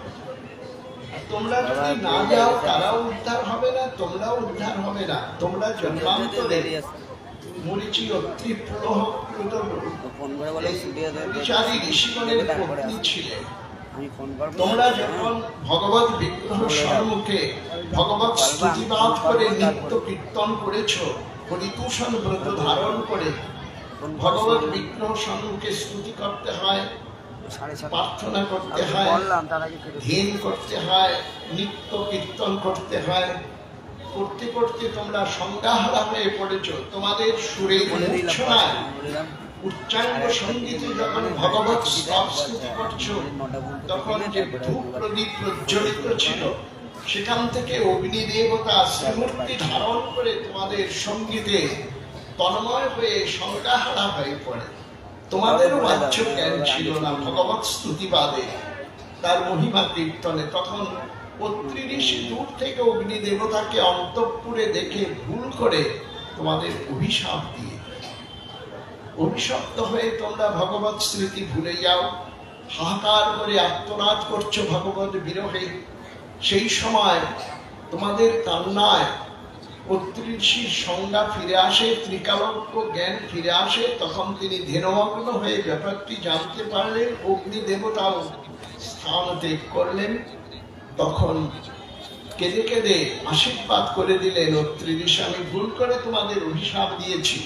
তোমরা যদি না যাও তারাও উদ্ধার হবে না, তোমরাও উদ্ধার হবে না। তোমরা জন্মান্তরে মরিচি অত্রি প্রলহ ঋষিগণের পত্নী ছিলে। তোমরা যখন ভগবত বিগ্রহ সম্মুখে ভগবত স্তুতিবাদ করে নিত্য কীর্তন করেছ, পরিতূষণ ব্রত ধারণ করে ভগবত বিগ্রহ সম্মুখে স্তুতি করতে হয়, প্রার্থনা করতে হয়, ধ্যান করতে হয়, নিত্য কীর্তন করতে হয়। করতে করতে তোমরা সংজ্ঞাহারা হয়ে পড়েছ। তোমাদের সুরে মূর্ছনায় উচ্চাঙ্গ সঙ্গীতে যখন ভগবত স্তুতি করছো, তখন যে ধূপ প্রদীপ প্রজ্বলিত ছিল সেখান থেকে অগ্নি দেবতা শ্রীমূর্তি ধারণ করে তোমাদের সঙ্গীতে তন্ময় হয়ে সংজ্ঞাহারা হয়ে পড়ে। তোমাদেরও বাহ্য জ্ঞান ছিল না ভগবত স্তুতিবাদে, তার মহিমা কীর্তনে। তখন অত্রি ঋষি দূর থেকে অগ্নি দেবতাকে অন্তঃপুরে দেখে ভুল করে তোমাদের অভিশাপ দিয়ে, অভিশপ্ত হয়ে তোমরা ভগবত স্মৃতি ভুলে যাও, হাহাকার করে আত্মনাদ করছো ভগবত বিরহে। সেই সময় তোমাদের কান্নায় অত্রি ঋষির সংজ্ঞা ফিরে আসে, ত্রিকালজ্ঞ জ্ঞান ফিরে আসে। তখন তিনি ধ্যানমগ্ন হয়ে ব্যাপারটি জানতে পারলেন, অগ্নি দেবতাও স্থান ত্যাগ করলেন। তখন কেঁদে কেঁদে আশীর্বাদ করে দিলেন, অত্রি ঋষি আমি ভুল করে তোমাদের অভিশাপ দিয়েছি।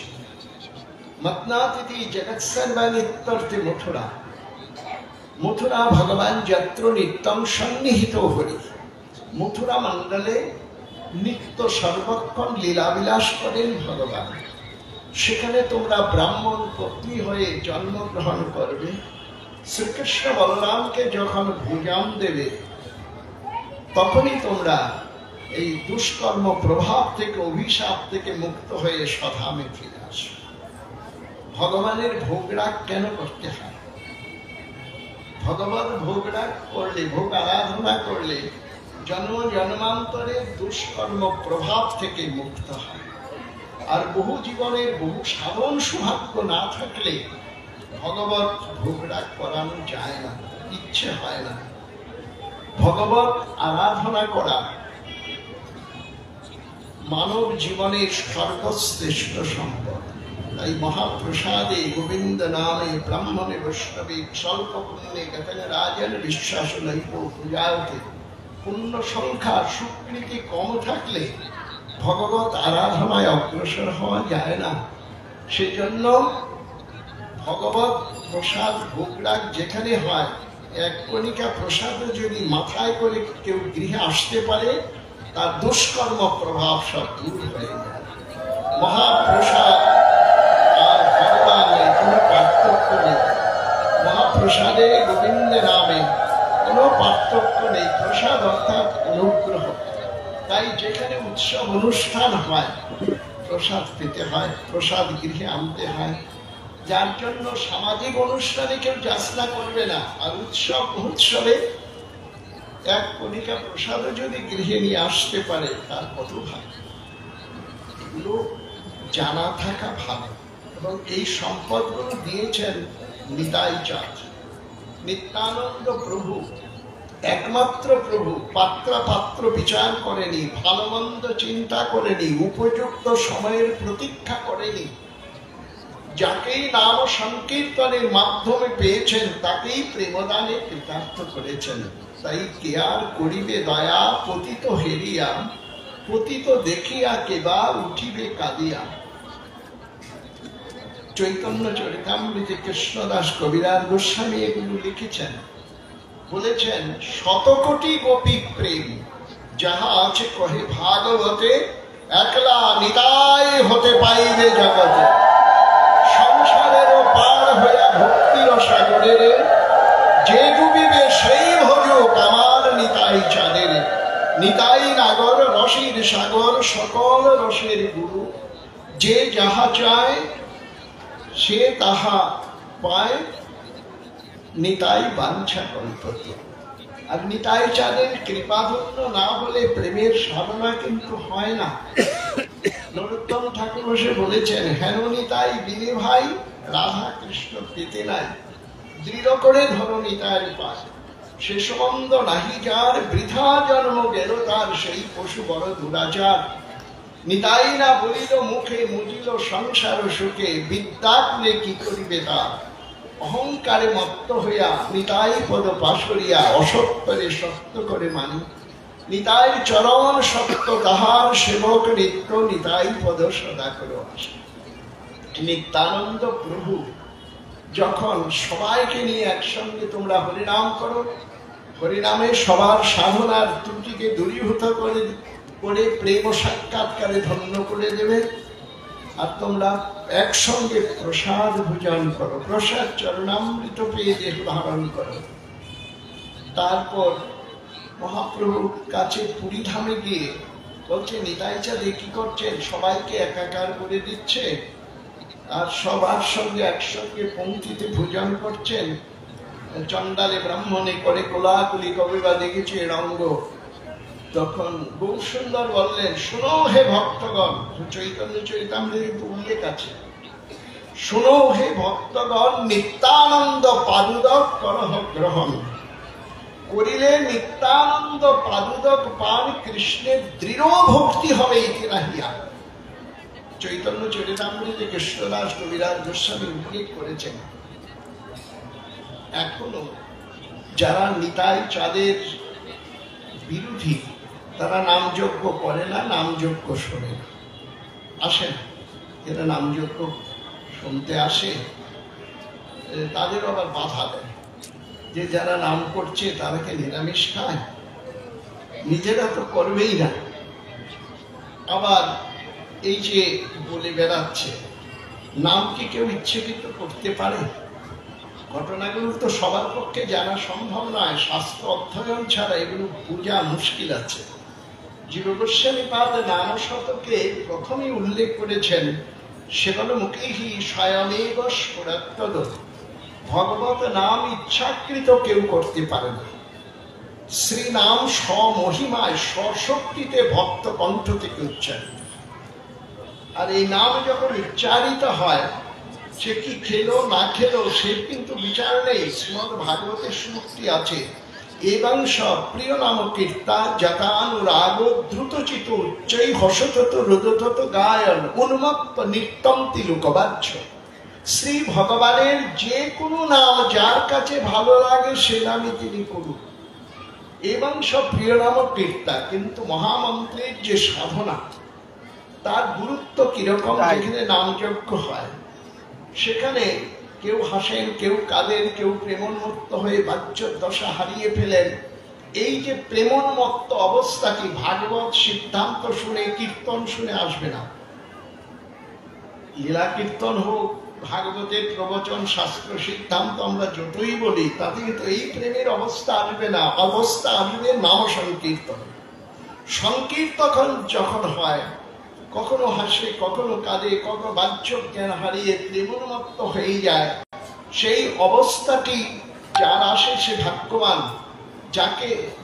মত্নাতিথি জগৎ সর্বানিত্যর্থে মথুরা, মথুরা ভগবান যত্র নিত্যং সন্নিহিত হরি। মথুরা মণ্ডলে নিত্য সর্বক্ষণ লীলাবিলাস করেন ভগবান। সেখানে তোমরা ব্রাহ্মণ পত্নী হয়ে জন্মগ্রহণ করবে। শ্রীকৃষ্ণ বলরামকে যখন ভোজন দেবে, তখনই তোমরা এই দুষ্কর্ম প্রভাব থেকে, অভিশাপ থেকে মুক্ত হয়ে স্বধামে ফিরে আসো। ভগবানের ভোগরাগ কেন করতে হয়? ভগবান ভোগরাগ করলে, ভোগ আরাধনা করলে জন্ম জন্মান্তরে দুষ্কর্ম প্রভাব থেকে মুক্ত হয়। আর বহু জীবনের বহু সাধন সৌভাগ্য না থাকলে ভগবত ভোগরাগ করানো যায় না, ইচ্ছে হয় না। ভগবত আরাধনা করা মানব জীবনের সর্বশ্রেষ্ঠ সম্পদ। তাই মহাপ্রসাদে গোবিন্দ নামে ব্রাহ্মণে বৈষ্ণবে স্বল্প পুণ্যে গতেন রাজন বিশ্বাস নৈব পূজায়তে। পুণ্য সংখ্যা সুকৃতি কম থাকলে ভগবত আরাধনায় অগ্রসর হওয়া যায় না। সেজন্য ভগবত প্রসাদ ভোগরাগ যেখানে হয়, এক কণিকা প্রসাদ যদি মাথায় করে কেউ গৃহে আসতে পারে, তার দুষ্কর্ম প্রভাব সব দূর হয়ে যায়। মহাপ্রসাদ আর ভগবানের কোনো পার্থক্য নেই। মহাপ্রসাদে গোবিন্দ নামে কোনো পার্থক্য নেই। প্রসাদ অর্থাৎ অনুগ্রহ। তাই যেখানে উৎসব অনুষ্ঠান হয় প্রসাদ পেতে হয়, প্রসাদ গৃহে আনতে হয়। যার জন্য সামাজিক অনুষ্ঠানে কেউ যাচনা করবে না, আর উৎসব মহোৎসবে এক কণিকা প্রসাদও যদি গৃহে নিয়ে আসতে পারে তার কত ভালো। এগুলো জানা থাকা ভালো। এবং এই সম্পদগুলো দিয়েছেন নিতাই চাঁদ। নিত্যানন্দ প্রভু একমাত্র প্রভু। পাত্র পাত্র বিচার করেনি, ভালো মন্দ চিন্তা করেনি, উপযুক্ত সময়ের প্রতীক্ষা করেনি। যাকেই নাম সংকীর্তনের মাধ্যমে পেয়েছেন তাকেই প্রেমদানে কৃতার্থ করেছেন। তাই কে আর করিবে দয়া পতিত হেরিয়া, পতিত দেখিয়া কেবা উঠিবে কাঁদিয়া। চৈতন্য চরিতামৃতে কৃষ্ণদাস কবিরাজ গোস্বামী এগুলো লিখেছেন। বলেছেন, শতকোটি গোপী প্রেম যাহা আছে কহে ভাগবতে, একলা নিতাই হতে পাইবে জগতে। সংসারেরও পার হইয়া ভক্তির সাগরের, যে ডুবিবে সেই ভোজক আমার নিতাই চাঁদের। নিতাই নাগর রসের সাগর, সকল রসের গুরু। যে যাহা চায় সে তাহা পায়, নিতাই বাঞ্ছা কল্পত। আর নিতাই চাঁদের কৃপাধন্য না হলে প্রেমের সাধনা কিন্তু হয় না। নরোত্তম ঠাকুর বসে বলেছেন, হেন নিতাই বিনে ভাই রাধা কৃষ্ণ পেতে নাই। দৃঢ় করে ধরো নিতাই পায়, সে সম্বন্ধ নাহি যার, বৃথা জন্ম গেল তার, সেই পশু বড় দুরাচার। নিতাই না বলিল মুখে, মুজিল সংসার সুখে, বিদ্যাকুলে কি করিবে তার। অহংকারে মত্ত হইয়া নিতাই পদ পাশরিয়া, অসত্যরে সত্য করে মানি। নিতাই চরণ সত্য তাহার, সেবক নিত্য নিতাই পদ সদা করো আসে। নিত্যানন্দ প্রভু যখন সবাইকে নিয়ে একসঙ্গে তোমরা হরিনাম করো, হরিনামে সবার সাধনার ত্রুটিকে দূরীভূত করে প্রেম সাক্ষাৎকারে ধন্য করে দেবে। আর তোমরা একসঙ্গে প্রসাদ ভোজন করো, প্রসাদ চরণামৃত পেয়ে দেহ ধারণ করো। তারপর মহাপ্রভুর কাছে পুরী ধামে গিয়ে বলছে, নিতাই চাঁদ কি করছেন? সবাইকে একাকার করে দিচ্ছে আর সবার সঙ্গে একসঙ্গে পঙ্ক্তিতে ভোজন করছেন। চণ্ডালে ব্রাহ্মণে করে কোলাকুলি, কবে বা দেখেছি এর অঙ্গ। তখন বহু সুন্দর বললেন, শোনো হে ভক্তগণ। চৈতন্য চরিতামৃতে উল্লেখ আছে, শোনো হে ভক্তগণ, নিত্যানন্দ পাদুদক করহ গ্রহণ। করিলে নিত্যানন্দ পাদুদক পান, কৃষ্ণের দৃঢ় ভক্তি হবে ইতি নাহিয়া। চৈতন্য চরিতামৃতে কৃষ্ণদাস কবিরাজ গোস্বামী উল্লেখ করেছেন। এখনো যারা নিতাই চাঁদের বিরোধী, তারা নামযজ্ঞ করে না, নামযজ্ঞ শোনে না, আসে না। এরা নামযজ্ঞ শুনতে আসে, তাদের আবার বাধা দেয় যে যারা নাম করছে তারা কি নিরামিষ খায়? নিজেরা তো করবেই না। আবার এই যে বলে বেড়াচ্ছে, নাম কি কেউ ইচ্ছাকৃত করতে পারে? ঘটনাগুলো তো সবার পক্ষে জানা সম্ভব নয়। শাস্ত্র অধ্যয়ন ছাড়া এগুলো বোঝা মুশকিল আছে। জীব গোস্বামী পাদ নাম শতকে প্রথমেই উল্লেখ করেছেন, সেগুলো মুখেহি স্বয়মেব স্ফুরত্তদ। ভগবত নাম ইচ্ছাকৃত কেউ করতে পারে না। শ্রী নাম স্বমহিমায় স্বশক্তিতে ভক্ত কণ্ঠ থেকে উচ্চারিত। আর এই নাম যখন উচ্চারিত হয়, সে কি খেলো না খেলো সে কিন্তু বিচার নেই। শ্রীমদ ভাগবতের শ্লোকটি আছে, এবং সব প্রিয় নাম কীর্তা যথানুরাগ দ্রুতচিত উচ্চৈ হসতত রুদতত গায়ন উন্মত্ত নিত্যন্তি লোকবাচ্য। শ্রী ভগবানের যে কোনো নাম যার কাছে ভালো লাগে সে নামই তিনি করুন, এবং সব প্রিয় নাম কীর্তা। কিন্তু মহামন্ত্রের যে সাধনা, তার গুরুত্ব কিরকম, যেখানে নামযজ্ঞ হয় সেখানে কেউ হাসেন, কেউ কাঁদেন, কেউ প্রেমোন্মত্ত হয়ে বাহ্য দশা হারিয়ে ফেলেন। এই যে প্রেমোন্মত্ত অবস্থাটি ভাগবত সিদ্ধান্ত শুনে, কীর্তন শুনে আসবে না। লীলা কীর্তন হোক, ভাগবতের প্রবচন, শাস্ত্র সিদ্ধান্ত আমরা যতই বলি, তাতে কিন্তু এই প্রেমের অবস্থা আসবে না। অবস্থা আসবে নাম সংকীর্তন। সংকীর্তন যখন হয়, কখনো হাসে, কখনো কাঁদে, কখনো বাহ্য জ্ঞান হারিয়ে প্রেমোন্মত্ত হয়ে যায়, সেই অবস্থাটি যার আসে সে ভাগ্যবান।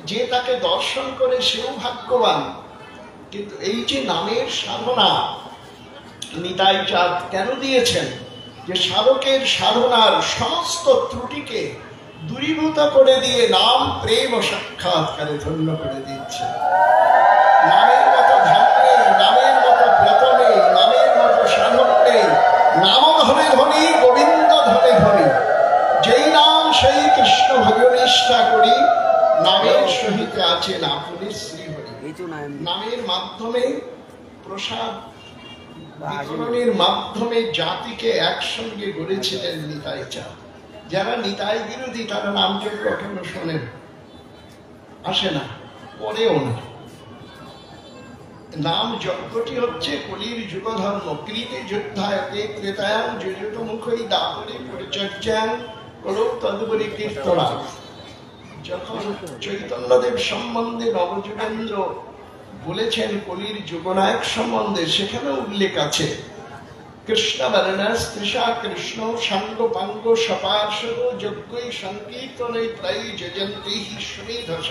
যে তাকে দর্শন করে সেও ভাগ্যবান। কিন্তু এই যে নামের সাধনা নিতাই চাঁদ কেন দিয়েছেন, যে সাধকের সাধনার সমস্ত ত্রুটিকে দূরীভূত করে দিয়ে নাম প্রেম ও সাক্ষাৎকারে ধন্য করে দিচ্ছেন। নামের মতো ধ্যান নেই, নামের মতো ব্রত নেই, নামের মতো সাধন নেই। নাম ধরে ধনি, গোবিন্দ ধরে ধনি। যেই নাম সেই কৃষ্ণ ভজনিষ্ঠা করি, নামের সহিত আছেন আপনি শ্রীহরি। নামের মাধ্যমে প্রসাদ বিতরণের মাধ্যমে জাতিকে একসঙ্গে গড়েছিলেন নিতাই চাঁদ। যারা নিতাই বিরোধী তারা নামযজ্ঞ কেন শোনেন, আসে না, পরেও না। নাম যজ্ঞটি হচ্ছে কলির যুগধর্ম। কৃতে যুদ্ধায়তে ত্রেতায়াং যুযুত মুখই দাপরে পরিচর্যাং কলৌ তদুপরি কীর্তনা। যখন চৈতন্যদেব সম্বন্ধে নবযুগেন্দ্র বলেছেন কলির যুগনায়ক সম্বন্ধে, সেখানে উল্লেখ আছে কৃষ্ণ বর্ণস তৃষা কৃষ্ণ সাঙ্গ পাঙ্গ সপার্ষদ যজ্ঞই সংকীর্তনে ত্রয়ী যজন্তি সুমেধস।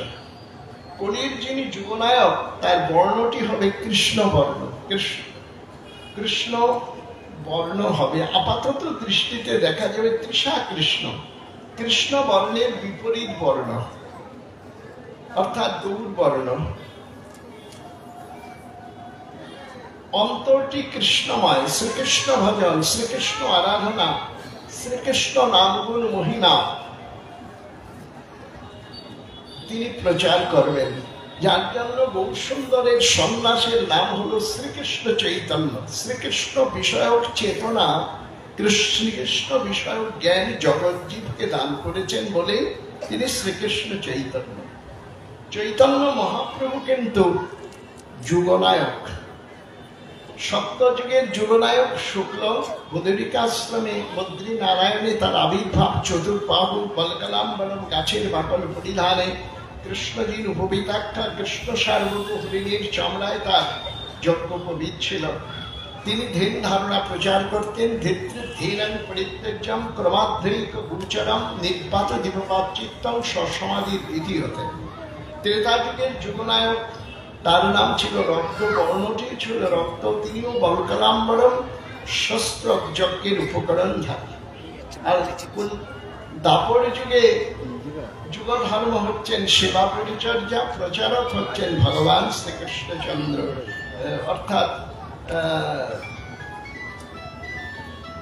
কলির যিনি যুগনায়ক তার বর্ণটি হবে কৃষ্ণ বর্ণ। কৃষ্ণ বর্ণ হবে, আপাতত দৃষ্টিতে দেখা যাবে তৃষা কৃষ্ণ। কৃষ্ণ বর্ণের বিপরীত বর্ণ, অর্থাৎ গৌর বর্ণ। অন্তরটি কৃষ্ণময়। শ্রীকৃষ্ণ ভজন, শ্রীকৃষ্ণ আরাধনা, শ্রীকৃষ্ণ নামগুণ মহিমা তিনি প্রচার করবেন। যার জন্য গৌরসুন্দরের সন্ন্যাসের নাম হলো শ্রীকৃষ্ণ চৈতন্য। শ্রীকৃষ্ণ বিষয়ক চেতনা, শ্রীকৃষ্ণ বিষয়ক জ্ঞান জগজ্জীবকে দান করেছেন বলে তিনি শ্রীকৃষ্ণ চৈতন্য। চৈতন্য মহাপ্রভু কিন্তু যুগনায়ক। সত্যযুগের যুগনায়ক শুক্ল বদরিকাশ্রমে বদ্রী নারায়ণে তার আবির্ভাব। চতুর্বাহু বলকলাম্বরম গাছের বাকল পরিধানে কৃষ্ণজির উপবিতাক্ষা কৃষ্ণ সার্বত হরিণীর চামড়ায় তার যজ্ঞোপবীত ছিল। তিনি ধ্যান ধারণা প্রচার করতেন। ধীরং পরিত্যজ্যম ক্রমাধৈক গুচরম নির্বাত দিবপাত চিত্তম সমাধির বিধি হতেন। ত্রেতা যুগের যুগনায়ক, তার নাম ছিল রক্ত, বর্ণটি ছিল রক্ত। তিনিও বলকলাম্বরম শস্ত্র যজ্ঞের উপকরণধারী। আর দাপর যুগে যুগধর্ম হচ্ছেন সেবা পরিচর্যা, প্রচারক হচ্ছেন ভগবান শ্রীকৃষ্ণচন্দ্র। অর্থাৎ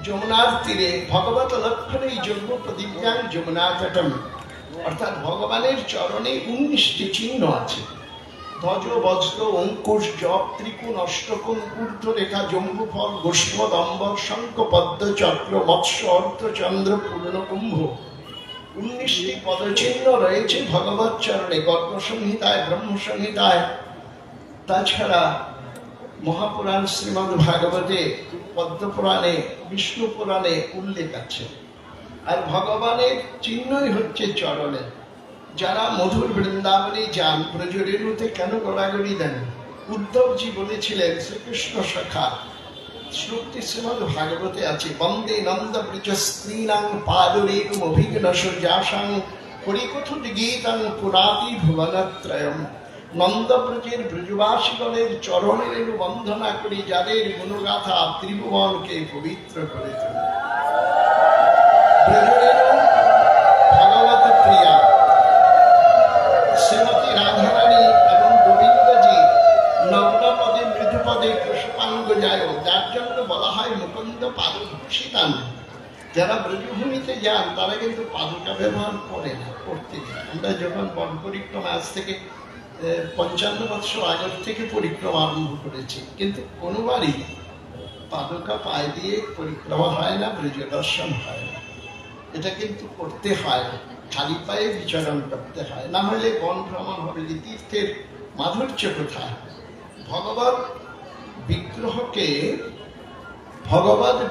যমুনার তীরে ভগবত লক্ষণে যজ্ঞ প্রদীপ্যাং যমুনা তটম। অর্থাৎ ভগবানের চরণে 19টি চিহ্ন আছে। ধ্বজ, বজ্র, অঙ্কুশ, জপ, ত্রিকোণ, অষ্টকোণ, ঊর্ধ্বরেখা, জম্বুফল, গোষ্পদ, অম্বর, শঙ্খ, পদ্ম, চক্র, মৎস্য, অর্ধচন্দ্র, পূর্ণকুম্ভ। 19টি পদচিহ্ন রয়েছে ভগবত চরণে, গর্গ সংহিতায়, ব্রহ্ম সংহিতায়। তাছাড়া মহাপুরাণ শ্রীমদ ভাগবতে, পদ্মপুরাণে, বিষ্ণু পুরাণে উল্লেখ আছে। আর ভগবানের চিহ্নই হচ্ছে চরণে। যারা মধুর বৃন্দাবনে যান, ব্রজরেণুতে কেন গড়াগড়ি দেন? উদ্ধবজি বলেছিলেন শ্রীকৃষ্ণ সখা। শ্লোকটি শ্রীমদ ভাগবতে আছে, বন্দে নন্দ ব্রজ স্ত্রীণাং পাদরেণুম অভিঘ্ন সজাসাং পরিকথুত গীতাং পুরাতি ভুবনত্রয়ম। নন্দব্রজের ব্রজবাসীগণের চরণের বন্দনা করি, যাদের গুণগাথা ত্রিভুবনকে পবিত্র করে তোলে। ব্রজের ভগবত প্রিয়া শ্রীমতী রাধারানী এবং গোবিন্দজি নগ্নপদে মৃদুপদে পুষ্পাঙ্গ যায়, যার জন্য বলা হয় মুকুন্দ পাদভূষিতান। যারা ব্রজভূমিতে যান তারা কিন্তু পাদুকা ব্যবহার করে না, করতে যায়। আমরা যখন বন পরিক্রমা আজ থেকে 55 বছর আগের থেকে পরিক্রমা আরম্ভ করেছি, কিন্তু কোনোবারই পাদুকা পায়ে দিয়ে পরিক্রমা হয় না, ব্রজ দর্শন হয় না। এটা কিন্তু করতে হয়, খালি পায়ে বিচরণ করতে হয়, না হলে বন ভ্রমণ হবে। যে তীর্থের মাধুর্য কোথায়? ভগবত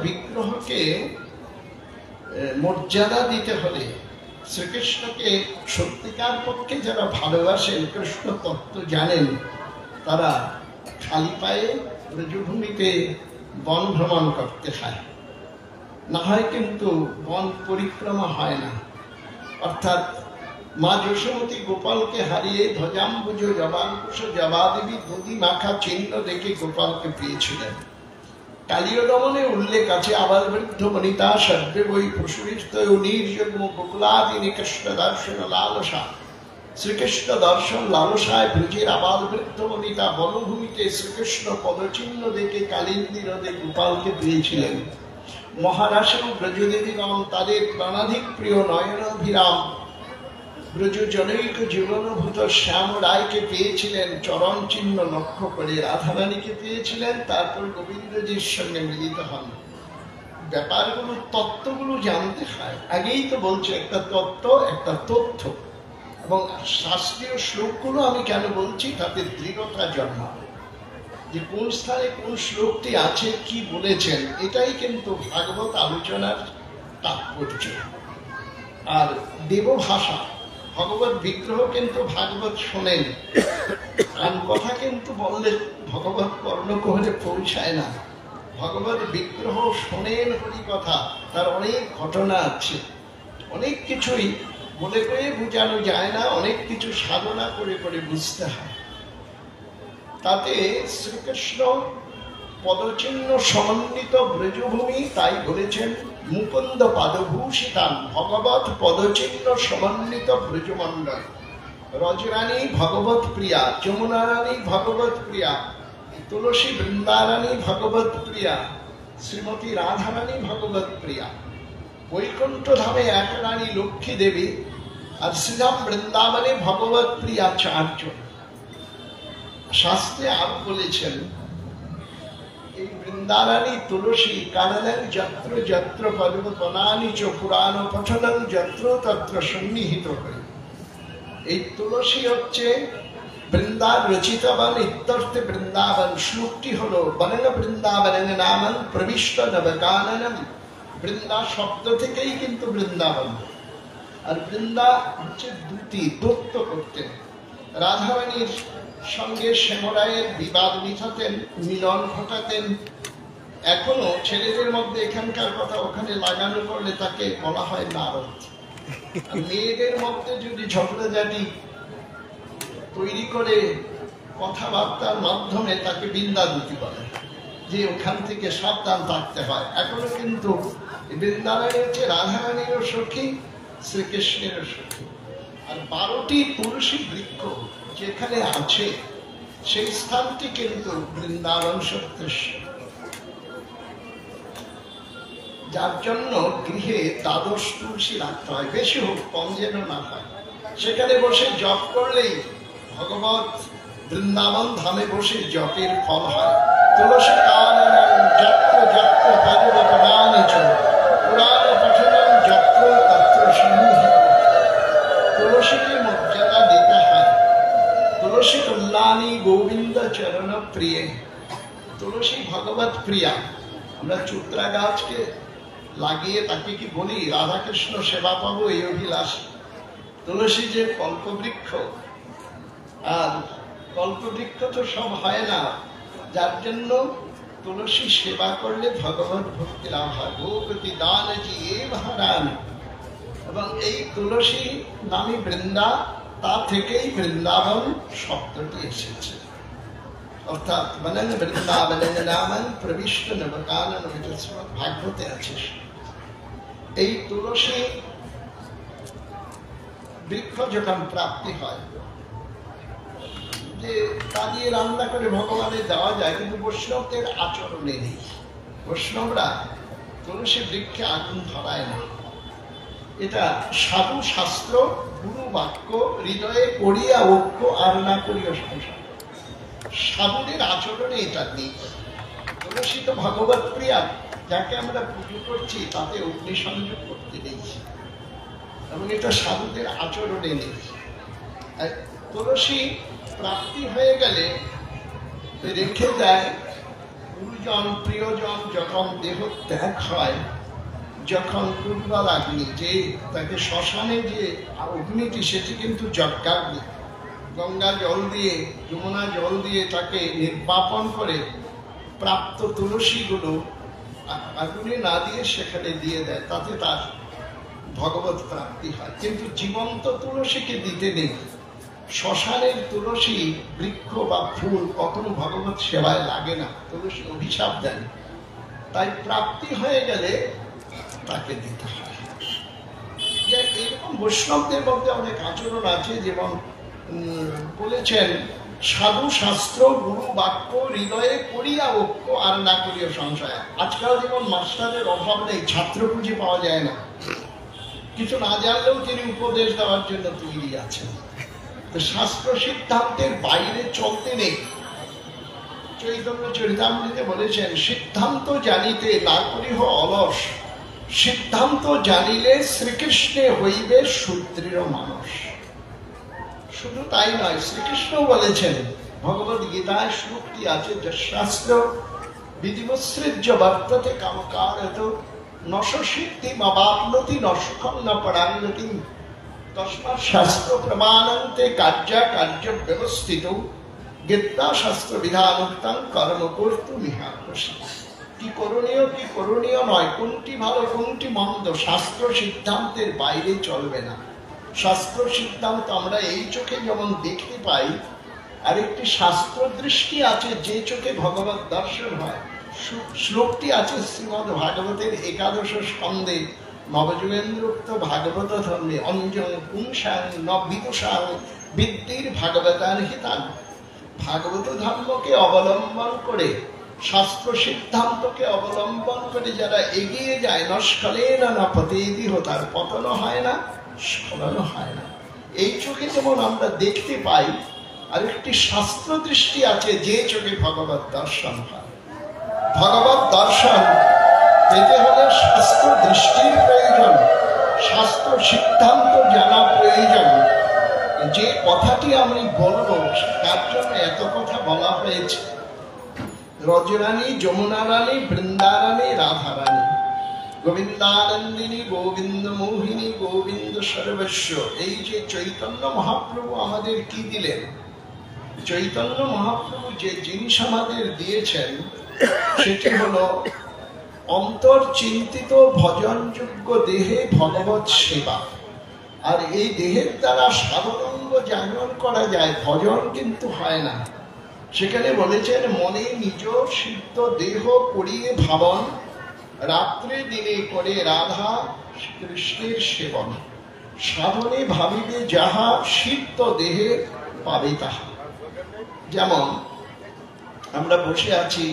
বিগ্রহকে মর্যাদা দিতে হলে, শ্রীকৃষ্ণকে সত্যিকার পক্ষে যারা ভালোবাসেন, কৃষ্ণ তত্ত্ব জানেন, তারা খালি পায়ে ব্রজভূমিতে বন ভ্রমণ করতে হয়, না হয় কিন্তু বন পরিক্রমা হয় না। অর্থাৎ মা যশোমতী গোপালকে হারিয়ে ধ্বজাম্বুজ জবাঙ্কুশ জবাদেবী দুদি মাখা চিহ্ন দেখে গোপালকে পেয়েছিলেন। কালীয় দমনে উল্লেখ আছে, আবার বৃদ্ধ বনিতা সর্বে বই পশুরিস্তয় নির্যগ্ম গোকুলাদিনী কৃষ্ণ দর্শন লালসা। শ্রীকৃষ্ণ দর্শন লালসায় ব্রজের আবাল বৃদ্ধ বনিতা বনভূমিতে শ্রীকৃষ্ণ পদচিহ্ন দেখে কালিন্দী হ্রদে গোপালকে পেয়েছিলেন। মহারাশেও ব্রজদেবীগণ তাদের প্রাণাধিক প্রিয় নয়নাভিরাম ব্রজ জনৈক জীবনভূত শ্যাম রায়কে পেয়েছিলেন চরণ চিহ্ন লক্ষ্য করে। রাধারানীকে পেয়েছিলেন, তারপর গোবিন্দজির সঙ্গে মিলিত হন। ব্যাপারগুলো, তত্ত্বগুলো জানতে হয়। আগেই তো বলছে একটা তত্ত্ব, একটা তথ্য। এবং শাস্ত্রীয় শ্লোকগুলো আমি কেন বলছি, তাতে দৃঢ়তা জন্মাবে, যে কোন স্থানে কোন শ্লোকটি আছে, কি বলেছেন। এটাই কিন্তু ভাগবত আলোচনার তাৎপর্য। আর দেবভাষা, ভগবত বিগ্রহ কিন্তু ভাগবত শোনেন, কান কথা কিন্তু বললে ভগবত কর্ণকুহরে পৌঁছায় না। ভগবত বিগ্রহ শোনেন হরি কথা, তার অনেক ঘটনা আছে। অনেক কিছুই বলে করে বোঝানো যায় না, অনেক কিছু সাধনা করে করে বুঝতে হয়। তাতে শ্রীকৃষ্ণ পদচিহ্ন সমন্বিত ব্রজভূমি, তাই বলেছেন মুকুন্দ পাদভূষিতান, ভগবত পদচিহ্ন সমন্বিত ব্রজমণ্ডল। রজরানী ভগবত প্রিয়া, যমুনা রানী ভগবত প্রিয়া, তুলসী বৃন্দারানী ভগবত প্রিয়া, শ্রীমতী রাধারানী ভগবত প্রিয়া। বৈকুণ্ঠ ধামে এক রানী লক্ষ্মী দেবী, আর শ্রীধাম বৃন্দাবনে ভগবত প্রিয়া 4 জন। শাস্ত্রে আরো বলেছেন, এই বৃন্দারানী তুলসী কাননং যত্র যত্র পদ্মবনানি চ পুরাণ পঠনং যত্র তত্র সন্নিহিত হয়ে। এই তুলসী হচ্ছে বৃন্দার রচিতবান ইত্যর্থে বৃন্দাবন। শ্লোকটি হলো বনং বৃন্দাবনং নামং প্রবিষ্ট নবকাননম। বৃন্দা শব্দ থেকেই কিন্তু বৃন্দাবন। আর বৃন্দা হচ্ছে দুটি, দত্ত করতেন। রাধারানীর সঙ্গে শ্যামরায়ের বিবাদ মিটাতেন, মিলন ঘটাতেন। এখনো ছেলেদের মধ্যে এখানকার কথা ওখানে লাগানো করলে তাকে বলা হয় নারদ। মেয়েদের মধ্যে যদি ঝগড়াঝাটি তৈরি করে কথাবার্তার মাধ্যমে তাকে বৃন্দাবতী বলে, যে ওখান থেকে সাবধান থাকতে হয়। এখনো কিন্তু বৃন্দাবনে হচ্ছে রাধারানীরও সখী, শ্রীকৃষ্ণেরও সখী। আর 12টি তুলসী বৃক্ষ যেখানে আছে, সেই স্থানটি কিন্তু বৃন্দাবন সত্যেশ্বর। যার জন্য গৃহে 12 তুলসী রাখতে হয়, বেশি হোক কম যেন না হয়। সেখানে বসে জপ করলেই ভগবত বৃন্দাবন ধামে বসে জপের ফল হয়। তুলসী কাননং যত্র যত্র পদ্মবনানি চ পুরাণ পঠনং যত্র তত্র সন্নিহিত। তুলসীকে মর্যাদা দিতে হয়। তুলসী কল্যাণী গোবিন্দ চরণ প্রিয়ে। তুলসী ভগবত প্রিয়া। আমরা চুত্রা গাছকে লাগিয়ে তাকে কি বলি রাধাকৃষ্ণ সেবা পাবো এই অভিলাষ। তুলসী যে কল্পবৃক্ষ, আর কল্পবৃক্ষ তো সব হয় না, যার জন্য তুলসী সেবা করলে ভগবত ভক্তি লাভ হয়। ভোগতি দানজি এ মহারান। এবং এই তুলসী নামী বৃন্দা তা থেকেই বৃন্দাবন শব্দটি এসেছে। অর্থাৎ বনং বৃন্দাবনং নামং প্রবিষ্ট নবকানন ভাগবতে আছে। এই তুলসী বৃক্ষ যখন প্রাপ্তি হয়, যে তা দিয়ে রান্না করে ভগবানের দেওয়া যায়, কিন্তু বৈষ্ণবদের আচরণে নেই। বৈষ্ণবরা তুলসী বৃক্ষে আগুন ধরায় না। এটা সাধু শাস্ত্র, গুরু বাক্য, হৃদয়ে করিয়া ঐক্য আর না করিয়া সংসার। সাধুদের আচরণে এটা নেই। তুলসী তো ভগবত প্রিয়া, যাকে আমরা পুজো করছি তাতে অগ্নি সংযোগ করতে নেই, এবং এটা সাধুদের আচরণে নেই। তুলসী প্রাপ্তি হয়ে গেলে রেখে দেয়। গুরুজন প্রিয়জন যখন দেহ ত্যাগ হয়, যখন পূর্বাগ্নি, যে তাকে শ্মশানে যে অগ্নিটি, সেটি কিন্তু যজ্ঞাগ্নি। গঙ্গা জল দিয়ে, যমুনা জল দিয়ে তাকে নির্বাপন করে প্রাপ্ত তুলসীগুলো আগুনে না দিয়ে সেখানে দিয়ে দেয়, তাতে তার ভগবত প্রাপ্তি হয়। কিন্তু জীবন্ত তুলসীকে দিতে নেই। শ্মশানের তুলসী বৃক্ষ বা ফুল কখনো ভগবত সেবায় লাগে না, তুলসী অভিশাপ দেন। তাই প্রাপ্তি হয়ে গেলে তাকে দিতে হয়। এরকম বৈষ্ণবদের মধ্যে অনেক আচরণ আছে, যেমন বলেছেন সাধু শাস্ত্র, গুরু বাক্য, হৃদয়ে করিয়া ঐক্য আর না করিয়া সংশয়। আজকাল যেমন মাস্টারের অভাব নেই, ছাত্র খুঁজে পাওয়া যায় না। কিছু না জানলেও তিনি উপদেশ দেওয়ার জন্য তৈরি আছেন। শাস্ত্র সিদ্ধান্তের বাইরে চলতে নেই। চৈতন্য চরিতামৃতে বলেছেন, সিদ্ধান্ত জানিতে না করিহ অলস, সিদ্ধান্ত জানিলে শ্রীকৃষ্ণে হইবে সুদৃঢ় মানুষ। শুধু তাই নয়, শ্রীকৃষ্ণ বলেছেন, ভগবদ গীতায় শ্লোকটি আছে, যে শাস্ত্র বিধিবৎসৃজ্য বর্ততে কামকারত নশ সিদ্ধি মাবাপ্নতি নশকং ন পরাঙ্গতি তস্মাৎ শাস্ত্র প্রমাণন্তে কার্যা কার্য ব্যবস্থিত গীতা শাস্ত্র বিধানোক্তং কর্ম কর্তুমিহার্হসি। কি করণীয় কি করণীয় নয়, কোনটি ভালো কোনটি মন্দ, শাস্ত্র সিদ্ধান্তের বাইরে চলবে না। শাস্ত্র সিদ্ধান্ত আমরা এই চোখে যেমন দেখতে পাই, আরেকটি শাস্ত্র দৃষ্টি আছে যে চোখে ভগবত দর্শন হয়। শ্লোকটি আছে শ্রীমদ ভাগবতের ১১ স্কন্ধে, নবযুগেন্দ্রোক্ত ভাগবত ধর্মে, অঞ্জন পুংসাং নবিদুষাং বিদ্যির ভাগবতান হিতান। ভাগবত ধর্মকে অবলম্বন করে, শাস্ত্র সিদ্ধান্তকে অবলম্বন করে যারা এগিয়ে যায়, নস্কলেন না পতেদিহ, তার পতন হয় না, স্খলন হয় না। এই চোখে যেমন আমরা দেখতে পাই, আরেকটি শাস্ত্র দৃষ্টি আছে যে চোখে ভগবত দর্শন হয়। ভগবত দর্শন পেতে হলে শাস্ত্র দৃষ্টির প্রয়োজন, শাস্ত্র সিদ্ধান্ত জানা প্রয়োজন। যে কথাটি আমি বলবো তার জন্য এত কথা বলা হয়েছে। রজরানী, যমুনা রানী, বৃন্দারানী, রাধারানী, গোবিন্দানন্দিনী, গোবিন্দ মোহিনী, গোবিন্দ সর্বস্ব। এই যে চৈতন্য মহাপ্রভু আমাদের কি দিলেন, চৈতন্য মহাপ্রভু যে জিনিস আমাদের দিয়েছেন সেটি হলো অন্তর চিন্তিত ভজনযোগ্য দেহে ভগবত সেবা। আর এই দেহের দ্বারা সাধনাঙ্গ জাগরণ করা যায়, ভজন কিন্তু হয় না। সেখানে বলেছেন, মনে নিজ সিদ্ধ দেহ করিয়ে ভাবন, রাত্রে দিনে করে রাধা কৃষ্ণের সেবন, সাধনে ভাবিবে যাহা সিদ্ধ দেহে পাবে তাহা। যেমন আমরা বসে আছি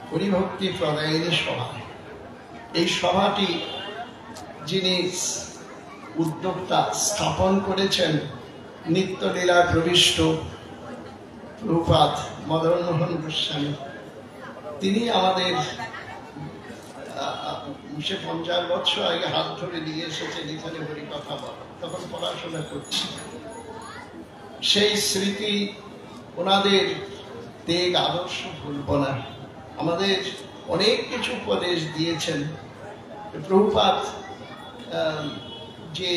হরিভক্তি প্রদায়িনী সভা। এই সভাটি যিনি উদ্যোক্তা স্থাপন করেছেন, নিত্যলীলা প্রবিষ্ট প্রভুপাদ মদন মোহন গোস্বামী, তিনি আমাদের 50 বছর আগে হাত ধরে নিয়ে এসেছেন এখানে হরি কথা বলা। তখন পড়াশোনা করছি, সেই স্মৃতি, ওনাদের তেগ আদর্শ ভুলব না। আমাদের অনেক কিছু উপদেশ দিয়েছেন। প্রভুপাদ যে